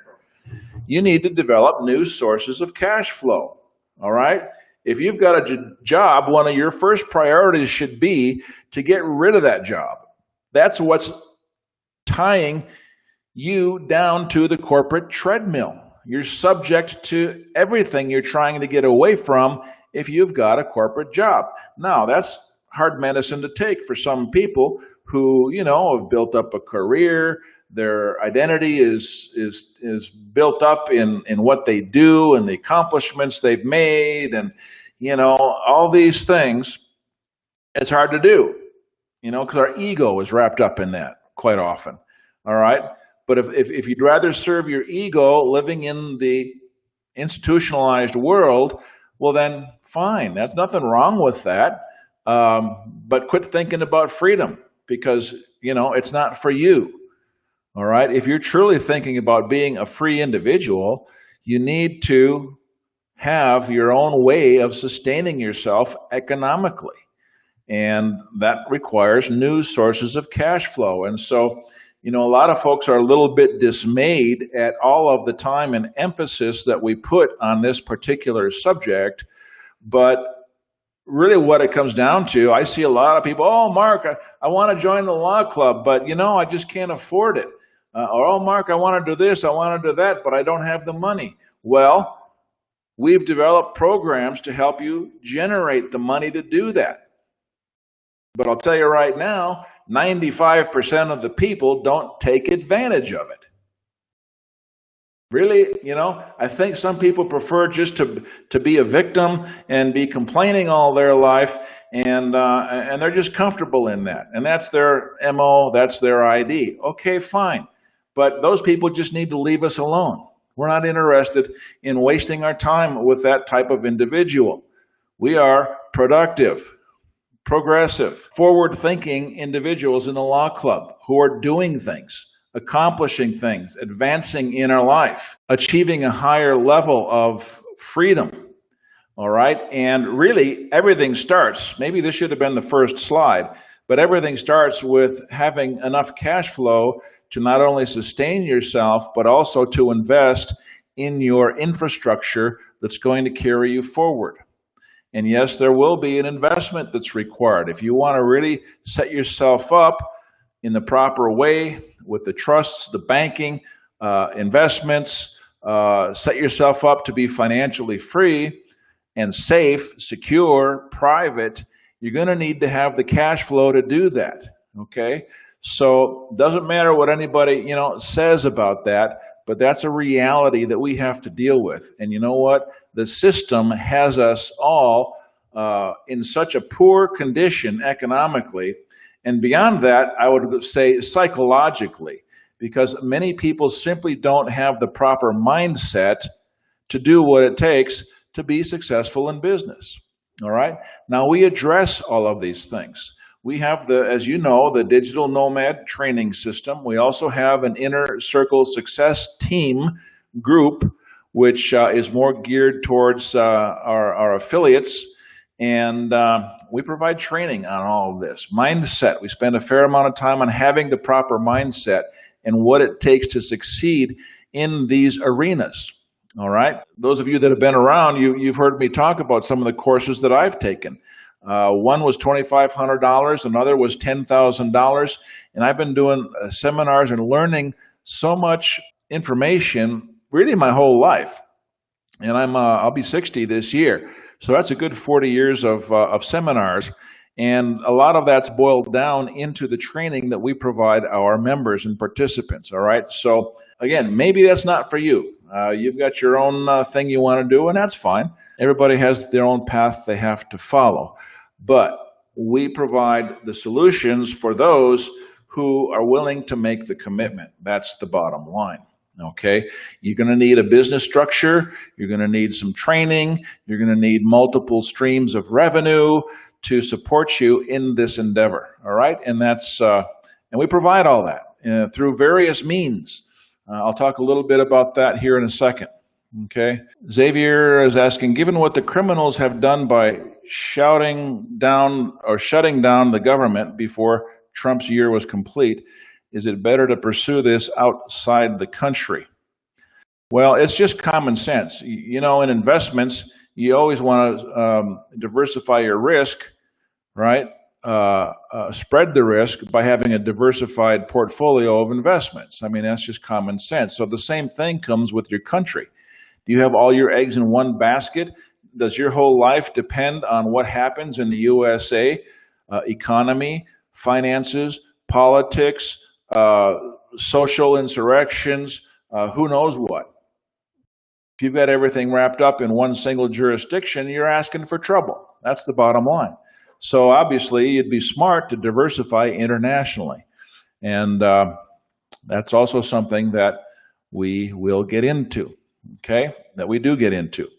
You need to develop new sources of cash flow. All right? If you've got a job, one of your first priorities should be to get rid of that job. That's what's tying you down to the corporate treadmill. You're subject to everything you're trying to get away from if you've got a corporate job. Now, that's hard medicine to take for some people who, have built up a career. Their identity is built up in what they do and the accomplishments they've made and, all these things. It's hard to do, because our ego is wrapped up in that quite often. All right? But if you'd rather serve your ego living in the institutionalized world, well, then fine. There's nothing wrong with that. But quit thinking about freedom because, it's not for you. All right. If you're truly thinking about being a free individual, you need to have your own way of sustaining yourself economically. And that requires new sources of cash flow. And so, a lot of folks are a little bit dismayed at all of the time and emphasis that we put on this particular subject. But really what it comes down to, I see a lot of people, oh, Mark, I want to join the law club, but, I just can't afford it. Or, oh, Mark, I want to do this, I want to do that, but I don't have the money. Well, we've developed programs to help you generate the money to do that. But I'll tell you right now, 95% of the people don't take advantage of it. Really, I think some people prefer just to be a victim and be complaining all their life, and they're just comfortable in that. And that's their MO, that's their ID. Okay, fine. But those people just need to leave us alone. We're not interested in wasting our time with that type of individual. We are productive, progressive, forward-thinking individuals in the law club who are doing things, accomplishing things, advancing in our life, achieving a higher level of freedom. All right? And really, everything starts, maybe this should have been the first slide, but everything starts with having enough cash flow to not only sustain yourself, but also to invest in your infrastructure that's going to carry you forward. And yes, there will be an investment that's required. If you want to really set yourself up in the proper way with the trusts, the banking, investments, set yourself up to be financially free and safe, secure, private, you're going to need to have the cash flow to do that, okay? So it doesn't matter what anybody, says about that, but that's a reality that we have to deal with. And you know what? The system has us all in such a poor condition economically. And beyond that, I would say psychologically, because many people simply don't have the proper mindset to do what it takes to be successful in business. All right. Now we address all of these things. We have as you know, the digital nomad training system. We also have an inner circle success team group, which is more geared towards our affiliates. And we provide training on all of this. Mindset. We spend a fair amount of time on having the proper mindset and what it takes to succeed in these arenas. All right. Those of you that have been around, you've heard me talk about some of the courses that I've taken. One was $2,500, another was $10,000, and I've been doing seminars and learning so much information really my whole life. And I'll be 60 this year, so that's a good 40 years of seminars, and a lot of that's boiled down into the training that we provide our members and participants. All right. So again, maybe that's not for you. You've got your own thing you want to do, and that's fine. Everybody has their own path they have to follow. But we provide the solutions for those who are willing to make the commitment. That's the bottom line. Okay? You're going to need a business structure. You're going to need some training. You're going to need multiple streams of revenue to support you in this endeavor. All right? And and we provide all that through various means. I'll talk a little bit about that here in a second. Okay. Xavier is asking, given what the criminals have done by shutting down the government before Trump's year was complete, is it better to pursue this outside the country? Well, it's just common sense. You know, in investments, you always want to diversify your risk, right? Spread the risk by having a diversified portfolio of investments. I mean, that's just common sense. So the same thing comes with your country. Do you have all your eggs in one basket? Does your whole life depend on what happens in the USA, economy, finances, politics, social insurrections, who knows what? If you've got everything wrapped up in one single jurisdiction, you're asking for trouble. That's the bottom line. So obviously, it'd be smart to diversify internationally. And that's also something that we will get into, okay? That we do get into.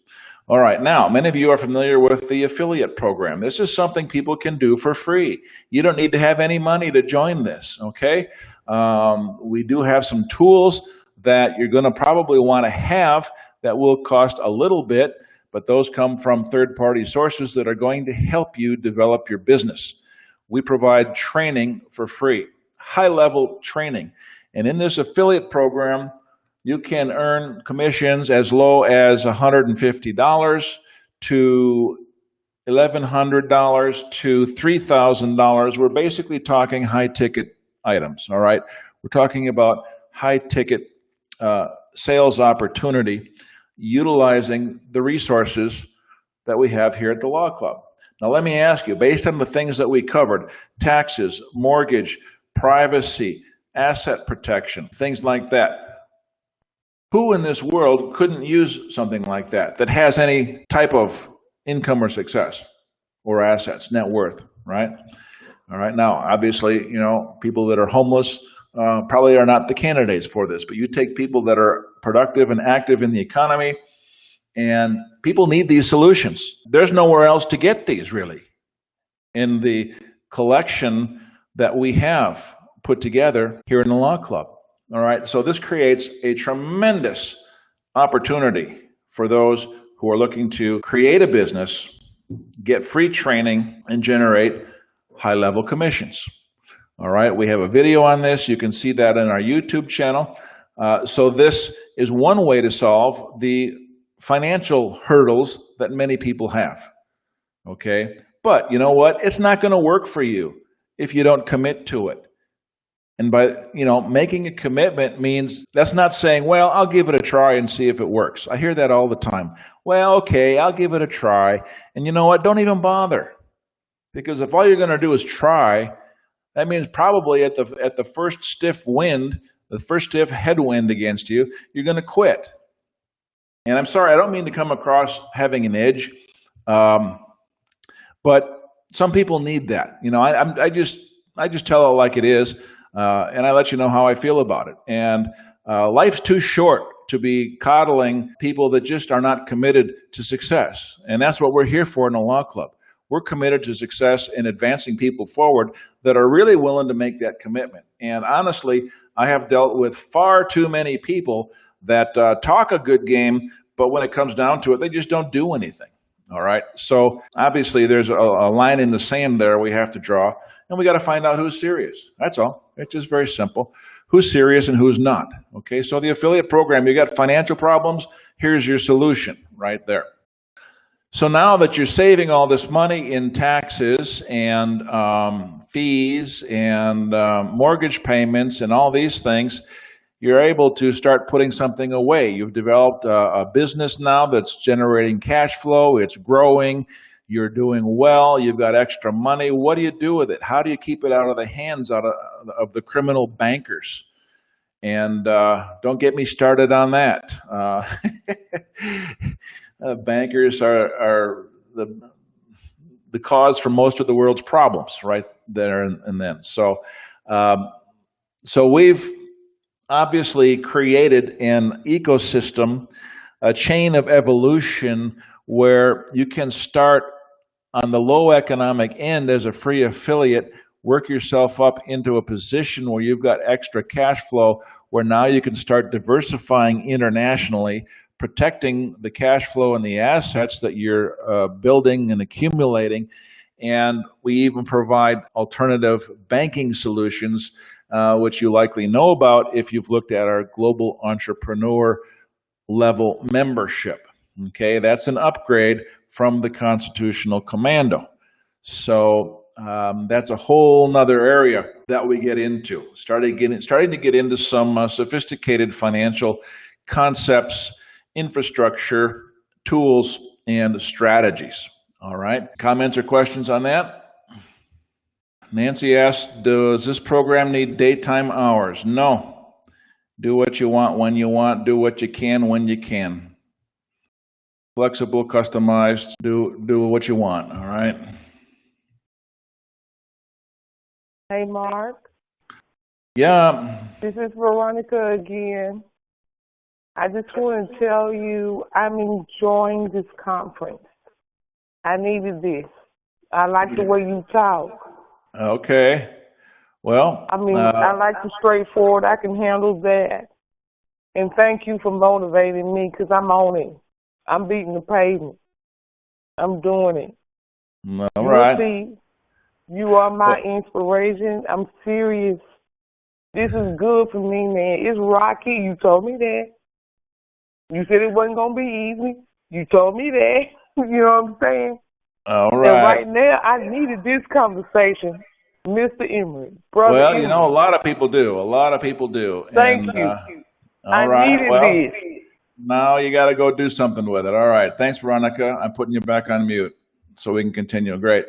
All right, now, many of you are familiar with the affiliate program. This is something people can do for free. You don't need to have any money to join this, okay? We do have some tools that you're going to probably want to have that will cost a little bit, but those come from third-party sources that are going to help you develop your business. We provide training for free, high-level training. And in this affiliate program, you can earn commissions as low as $150 to $1,100 to $3,000. We're basically talking high-ticket items, all right? We're talking about high-ticket sales opportunity utilizing the resources that we have here at the Law Club. Now, let me ask you, based on the things that we covered, taxes, mortgage, privacy, asset protection, things like that, who in this world couldn't use something like that has any type of income or success or assets, net worth, right? All right. Now, obviously, you know, people that are homeless probably are not the candidates for this, but you take people that are productive and active in the economy, and people need these solutions. There's nowhere else to get these, really, in the collection that we have put together here in the Law Club. All right, so this creates a tremendous opportunity for those who are looking to create a business, get free training, and generate high-level commissions. All right, we have a video on this. You can see that in our YouTube channel. So this is one way to solve the financial hurdles that many people have. Okay, but you know what? It's not going to work for you if you don't commit to it. And by, you know, making a commitment means that's not saying, well, I'll give it a try and see if it works. I hear that all the time. Well, okay, I'll give it a try. And you know what? Don't even bother. Because if all you're going to do is try, that means probably at the first stiff wind, the first stiff headwind against you, you're going to quit. And I'm sorry, I don't mean to come across having an edge, but some people need that. You know, I just tell it like it is. And I let you know how I feel about it. And life's too short to be coddling people that just are not committed to success. And that's what we're here for in a law club. We're committed to success and advancing people forward that are really willing to make that commitment. And honestly, I have dealt with far too many people that talk a good game, but when it comes down to it, they just don't do anything. All right. So obviously there's a line in the sand there we have to draw, and we got to find out who's serious. That's all. It's just very simple. Who's serious and who's not. Okay. So the affiliate program, you got financial problems. Here's your solution right there. So now that you're saving all this money in taxes and fees and mortgage payments and all these things, you're able to start putting something away. You've developed a business now that's generating cash flow. It's growing. You're doing well. You've got extra money. What do you do with it? How do you keep it out of the hands of the criminal bankers? And don't get me started on that. Bankers are the cause for most of the world's problems right there and then. So we've obviously created an ecosystem, a chain of evolution where you can start on the low economic end as a free affiliate, work yourself up into a position where you've got extra cash flow, where now you can start diversifying internationally, protecting the cash flow and the assets that you're building and accumulating. And we even provide alternative banking solutions, which you likely know about if you've looked at our global entrepreneur level membership. Okay, that's an upgrade from the Constitutional Commando. So that's a whole nother area that we get into, starting to get into some sophisticated financial concepts, infrastructure, tools, and strategies. All right, comments or questions on that? Nancy asked, does this program need daytime hours? No. Do what you want when you want. Do what you can when you can. Flexible, customized. Do what you want. All right. Hey, Mark. Yeah. This is Veronica again. I just want to tell you I'm enjoying this conference. I needed this. I like the way you talk. Okay. Well, I like the straightforward. I can handle that. And thank you for motivating me because I'm on it. I'm beating the pavement. I'm doing it. All right. See, you are my inspiration. I'm serious. This is good for me, man. It's rocky. You told me that. You said it wasn't going to be easy. You told me that. You know what I'm saying? All right. And right now, I needed this conversation, Mr. Emery. Brother well, Emery. You know, a lot of people do. A lot of people do. Thank you. All right. Needed this. Now you got to go do something with it. All right. Thanks, Veronica. I'm putting you back on mute so we can continue. Great.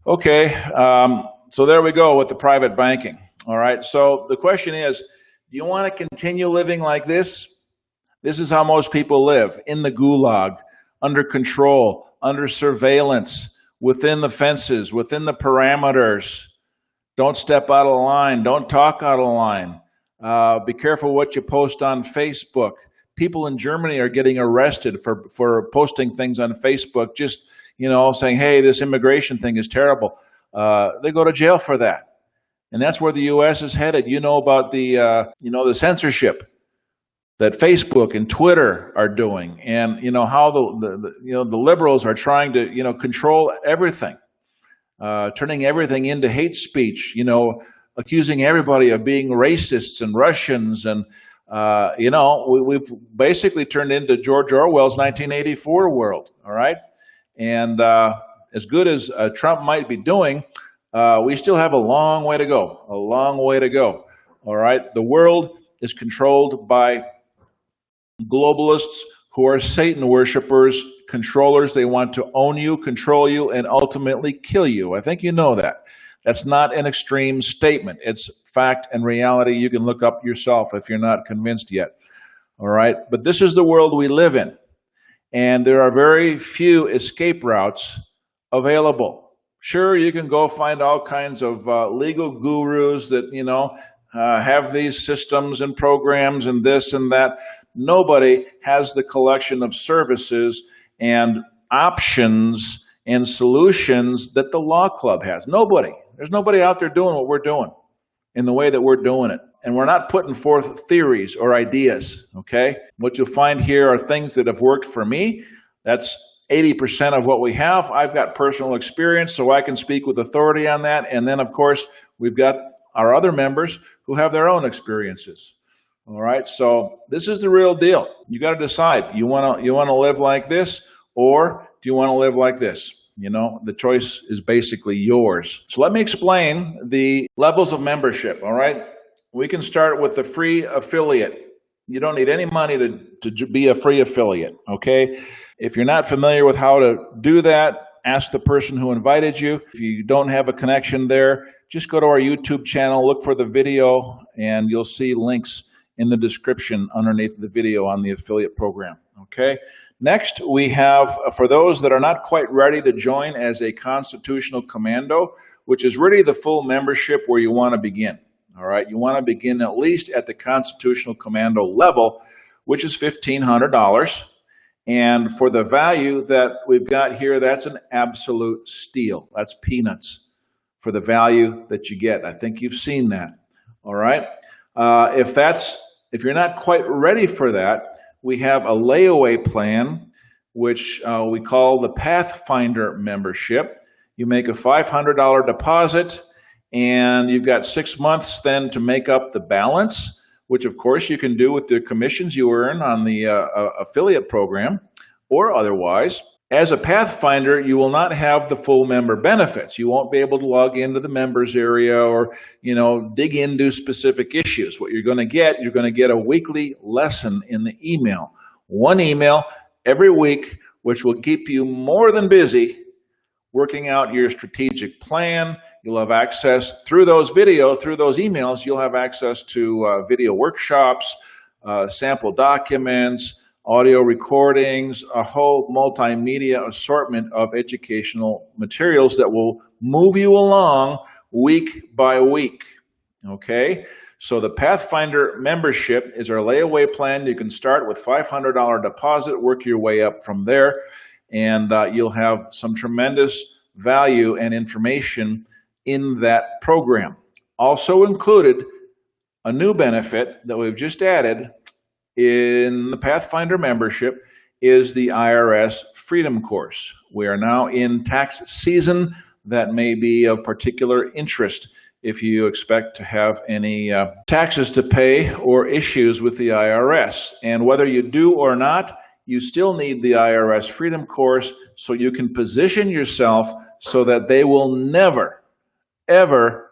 Okay. So there we go with the private banking. All right. So the question is, do you want to continue living like this? This is how most people live, in the gulag, under control, under surveillance, within the fences, within the parameters. Don't step out of line. Don't talk out of line. Be careful what you post on Facebook. People in Germany are getting arrested for posting things on Facebook, just, saying, hey, this immigration thing is terrible. They go to jail for that. And that's where the U.S. is headed. You know about the censorship that Facebook and Twitter are doing, and how the liberals are trying to control everything, turning everything into hate speech, accusing everybody of being racists and Russians, and we've basically turned into George Orwell's 1984 world. All right, and as good as Trump might be doing, we still have a long way to go. A long way to go. All right, the world is controlled by globalists who are Satan worshipers, controllers. They want to own you, control you, and ultimately kill you. I think you know that. That's not an extreme statement. It's fact and reality. You can look up yourself if you're not convinced yet. All right? But this is the world we live in. And there are very few escape routes available. Sure, you can go find all kinds of legal gurus that, have these systems and programs and this and that. nobody has the collection of services and options and solutions that the law club has. Nobody. There's nobody out there doing what we're doing in the way that we're doing it. And we're not putting forth theories or ideas, okay? What you'll find here are things that have worked for me. That's 80% of what we have. I've got personal experience, so I can speak with authority on that. And then, of course, we've got our other members who have their own experiences. All right, so this is the real deal. You got to decide. You want to live like this, or do you want to live like this? You know, the choice is basically yours. So let me explain the levels of membership. All right, we can start with the free affiliate. You don't need any money to be a free affiliate. Okay, if you're not familiar with how to do that, ask the person who invited you. If you don't have a connection there, just go to our YouTube channel, look for the video, and you'll see links in the description underneath the video on the affiliate program. Okay. Next, we have, for those that are not quite ready to join as a constitutional commando, which is really the full membership where you want to begin. All right. You want to begin at least at the constitutional commando level, which is $1,500. And for the value that we've got here, that's an absolute steal. That's peanuts for the value that you get. I think you've seen that. All right. If you're not quite ready for that, we have a layaway plan, which we call the Pathfinder membership. You make a $500 deposit, and you've got 6 months then to make up the balance, which of course you can do with the commissions you earn on the affiliate program or otherwise. As a Pathfinder, you will not have the full member benefits. You won't be able to log into the members area or, dig into specific issues. What you're going to get a weekly lesson in the email. One email every week, which will keep you more than busy working out your strategic plan. You'll have access through those emails, you'll have access to video workshops, sample documents, audio recordings, a whole multimedia assortment of educational materials that will move you along week by week. Okay? So the Pathfinder membership is our layaway plan. You can start with $500 deposit, work your way up from there, and you'll have some tremendous value and information in that program. Also included, a new benefit that we've just added in the Pathfinder membership is the IRS Freedom Course. We are now in tax season. That may be of particular interest if you expect to have any taxes to pay or issues with the IRS. And whether you do or not, you still need the IRS Freedom Course so you can position yourself so that they will never, ever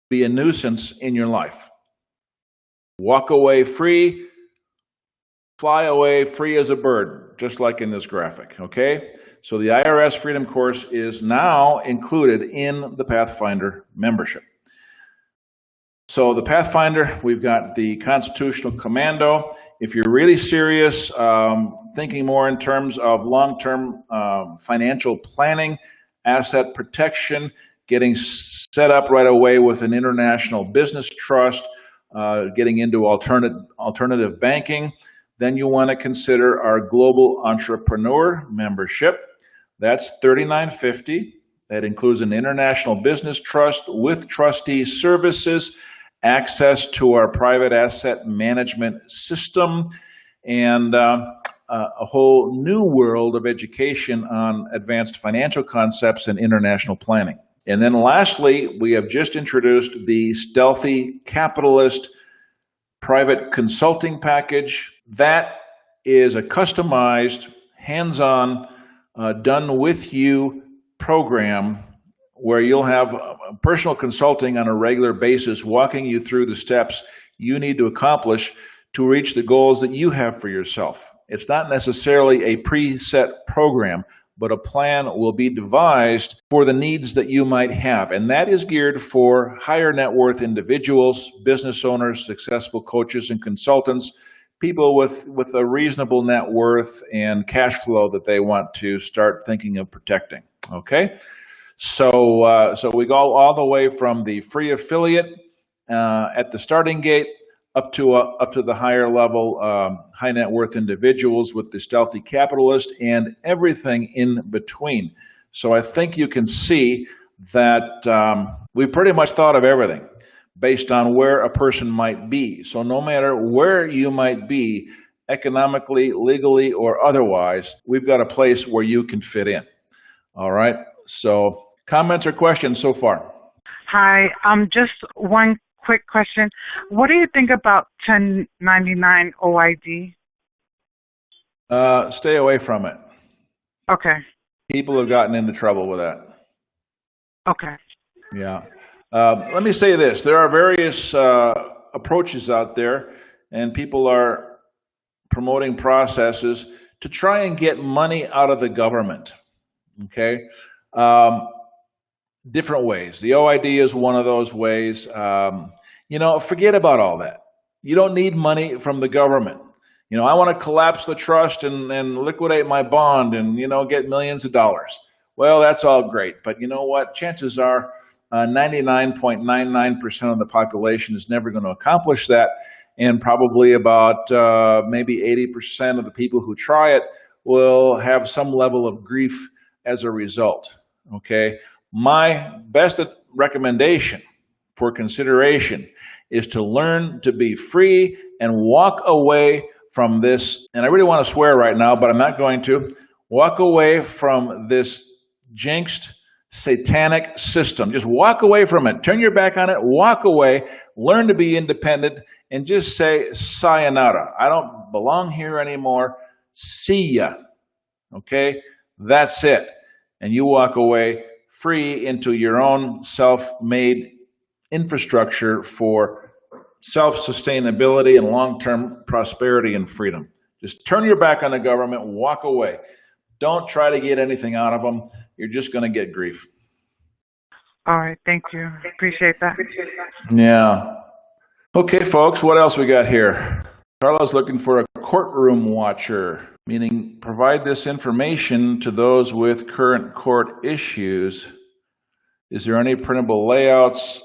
be a nuisance in your life. Walk away free, fly away free as a bird, just like in this graphic, okay? So the IRS Freedom Course is now included in the Pathfinder membership. So the Pathfinder, we've got the Constitutional Commando. If you're really serious, thinking more in terms of long-term financial planning, asset protection, getting set up right away with an international business trust, getting into alternative banking, then you want to consider our Global Entrepreneur membership. That's $39.50. That includes an international business trust with trustee services, access to our private asset management system, and a whole new world of education on advanced financial concepts and international planning. And then lastly, we have just introduced the Stealthy Capitalist Private Consulting Package. That is a customized, hands-on, done with you program where you'll have personal consulting on a regular basis, walking you through the steps you need to accomplish to reach the goals that you have for yourself. It's not necessarily a preset program, but a plan will be devised for the needs that you might have. And that is geared for higher net worth individuals, business owners, successful coaches and consultants, people with a reasonable net worth and cash flow that they want to start thinking of protecting. Okay? So we go all the way from the free affiliate at the starting gate up to the higher level, high net worth individuals with the stealthy capitalist and everything in between. So I think you can see that we pretty much thought of everything based on where a person might be. So no matter where you might be, economically, legally, or otherwise, we've got a place where you can fit in. All right. So comments or questions so far? Hi. Just one quick question. What do you think about 1099 OID? Stay away from it. Okay. People have gotten into trouble with that. Okay. Yeah. Let me say this. There are various approaches out there, and people are promoting processes to try and get money out of the government. Okay? Different ways. The OID is one of those ways. Forget about all that. You don't need money from the government. I want to collapse the trust and liquidate my bond and, get millions of dollars. Well, that's all great. But you know what? Chances are 99.99% of the population is never going to accomplish that. And probably about maybe 80% of the people who try it will have some level of grief as a result. Okay? My best recommendation for consideration is to learn to be free and walk away from this. And I really want to swear right now, but I'm not going to. Walk away from this jinxed, satanic system. Just walk away from it. Turn your back on it. Walk away. Learn to be independent and just say, sayonara. I don't belong here anymore. See ya. Okay? That's it. And you walk away free into your own self-made infrastructure for self-sustainability and long-term prosperity and freedom. Just turn your back on the government, walk away. Don't try to get anything out of them. You're just going to get grief. All right. Thank you. Appreciate that. Yeah. Okay, folks, what else we got here? Carla's looking for a courtroom watcher, meaning provide this information to those with current court issues. Is there any printable layouts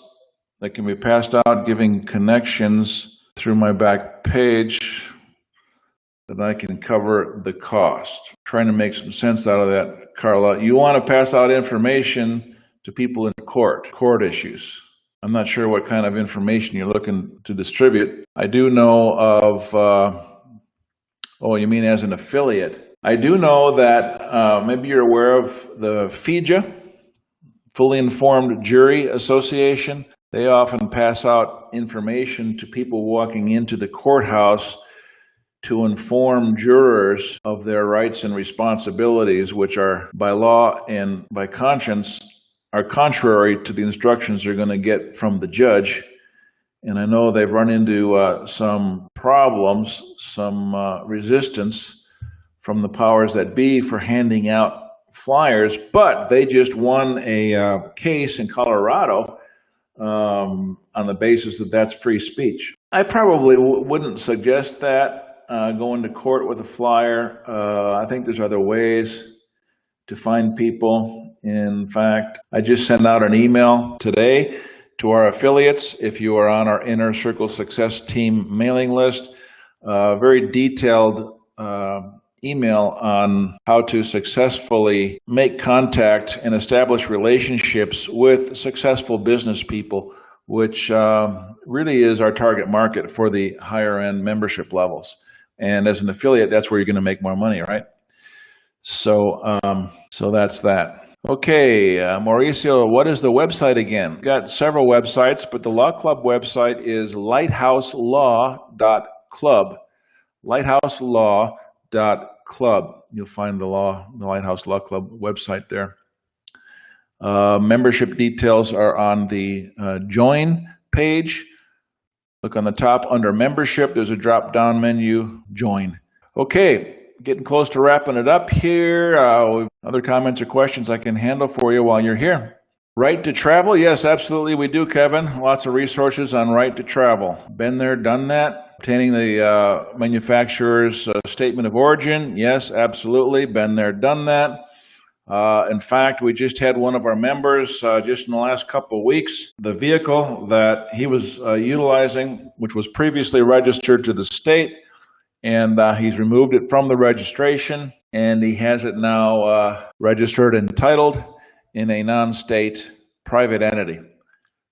that can be passed out, giving connections through my back page that I can cover the cost? Trying to make some sense out of that, Carla. You want to pass out information to people in court issues. I'm not sure what kind of information you're looking to distribute. I do know of, you mean as an affiliate? I do know that maybe you're aware of the FIJA, Fully Informed Jury Association. They often pass out information to people walking into the courthouse to inform jurors of their rights and responsibilities, which are by law and by conscience are contrary to the instructions they're going to get from the judge. And I know they've run into some problems, some resistance from the powers that be for handing out flyers, but they just won a case in Colorado on the basis that that's free speech. I probably wouldn't suggest that, going to court with a flyer. I think there's other ways to find people. In fact, I just sent out an email today to our affiliates. If you are on our Inner Circle Success Team mailing list, very detailed email on how to successfully make contact and establish relationships with successful business people, which really is our target market for the higher end membership levels. And as an affiliate, that's where you're going to make more money, right? So that's that. Okay, Mauricio, what is the website again? Got several websites, but the Law Club website is lighthouselaw.club. Lighthouselaw.club. You'll find the Lighthouse Law Club website there. Membership details are on the join page. Look on the top under membership. There's a drop-down menu, join. Okay. Getting close to wrapping it up here. Other comments or questions I can handle for you while you're here. Right to travel? Yes, absolutely we do, Kevin. Lots of resources on right to travel. Been there, done that. Obtaining the manufacturer's statement of origin? Yes, absolutely. Been there, done that. In fact, we just had one of our members just in the last couple of weeks. The vehicle that he was utilizing, which was previously registered to the state, and he's removed it from the registration, and he has it now registered and titled in a non-state private entity.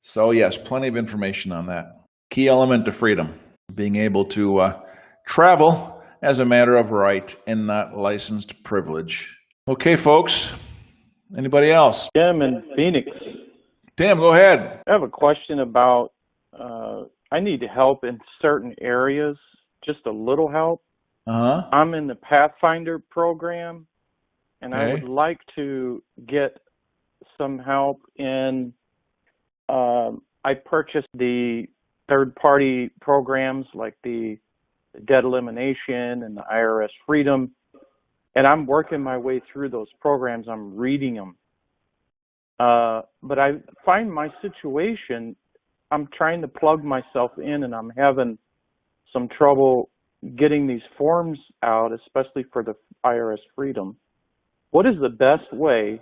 So yes, plenty of information on that. Key element to freedom, being able to travel as a matter of right and not licensed privilege. Okay, folks. Anybody else? Tim in Phoenix. Tim, go ahead. I have a question about, I need help in certain areas, just a little help. Uh-huh. I'm in the Pathfinder program, and I Okay. would like to get some help in, I purchased the third-party programs like the debt elimination and the IRS freedom. And I'm working my way through those programs. I'm reading them. But I find my situation, I'm trying to plug myself in and I'm having some trouble getting these forms out, especially for the IRS freedom. What is the best way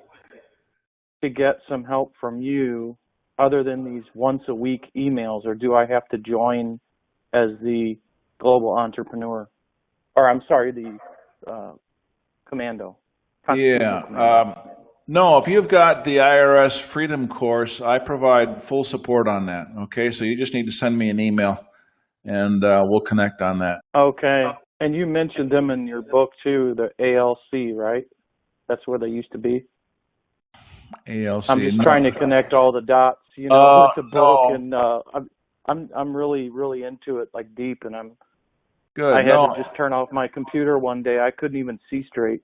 to get some help from you other than these once a week emails, or do I have to join as the global entrepreneur? Or I'm sorry, the commando. Yeah. No, if you've got the IRS Freedom course, I provide full support on that. Okay, so you just need to send me an email, and we'll connect on that. Okay. And you mentioned them in your book too, the ALC, right? That's where they used to be. ALC. I'm just no. trying to connect all the dots, you know, with the book, no. and I'm really into it, like deep, and Good. I had No. to just turn off my computer one day. I couldn't even see straight.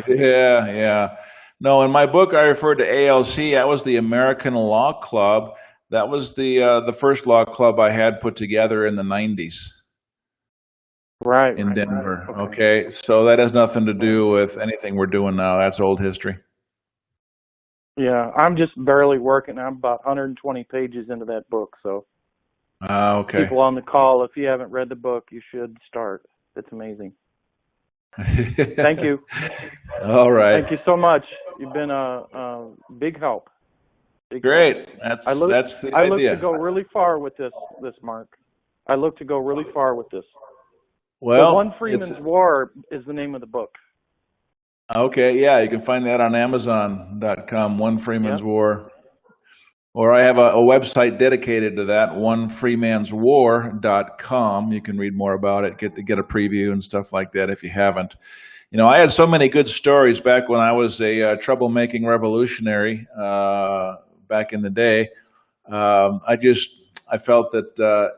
Yeah. No, in my book, I referred to ALC. That was the American Law Club. That was the first law club I had put together in the 90s Right. in Denver. Right. Okay, so that has nothing to do with anything we're doing now. That's old history. Yeah, I'm just barely working. I'm about 120 pages into that book, so Okay. people on the call, if you haven't read the book, you should start. It's amazing. Thank you. All right. Thank you so much. You've been a big help. Big Great. help. That's the I look idea. to go really far with this, Mark. I look to go really far with this. Well, The One Freeman's War is the name of the book. okay, yeah, you can find that on Amazon.com, One Freeman's Yep. War. Or I have a website dedicated to that, onefreemanswar.com. You can read more about it, get a preview and stuff like that if you haven't. You know, I had so many good stories back when I was a troublemaking revolutionary back in the day. I felt that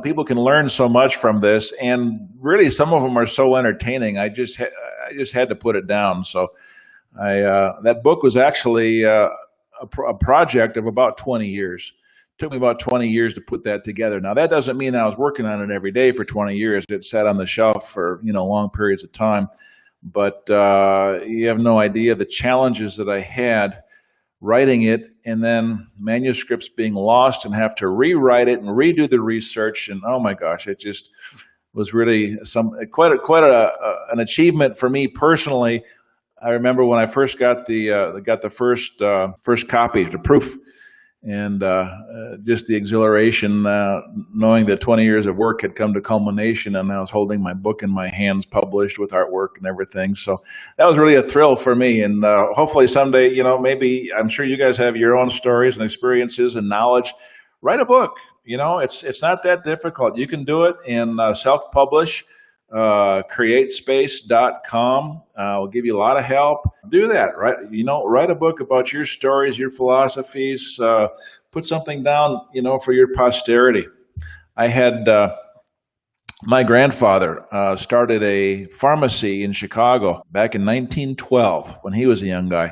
people can learn so much from this, and really some of them are so entertaining. I just had to put it down. So that book was actually a project of about 20 years. It took me about 20 years to put that together. Now, that doesn't mean I was working on it every day for 20 years. It sat on the shelf for, long periods of time. But you have no idea the challenges that I had writing it, and then manuscripts being lost and have to rewrite it and redo the research. And oh my gosh, it just was really quite an achievement for me personally. I remember when I first got the first copy, the proof, and just the exhilaration, knowing that 20 years of work had come to culmination, and I was holding my book in my hands, published with artwork and everything. So that was really a thrill for me. And hopefully someday, maybe I'm sure you guys have your own stories and experiences and knowledge. Write a book. It's not that difficult. You can do it and self-publish. Createspace.com will give you a lot of help. Do that, right? Write a book about your stories, your philosophies. Put something down, for your posterity. I had my grandfather started a pharmacy in Chicago back in 1912 when he was a young guy.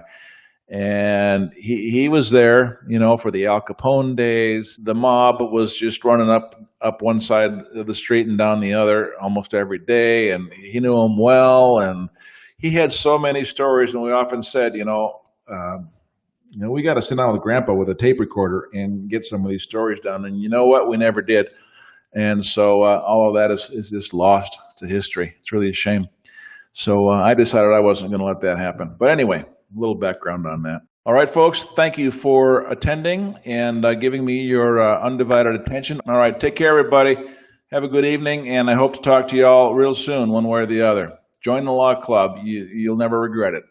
And he was there, for the Al Capone days. The mob was just running up one side of the street and down the other almost every day, and he knew them well. And he had so many stories, and we often said, we got to sit down with Grandpa with a tape recorder and get some of these stories done. And you know what? We never did. And so all of that is just lost to history. It's really a shame. So I decided I wasn't going to let that happen. But anyway. a little background on that. All right, folks, thank you for attending and giving me your undivided attention. All right, take care, everybody. Have a good evening, and I hope to talk to you all real soon, one way or the other. Join the law club. You'll never regret it.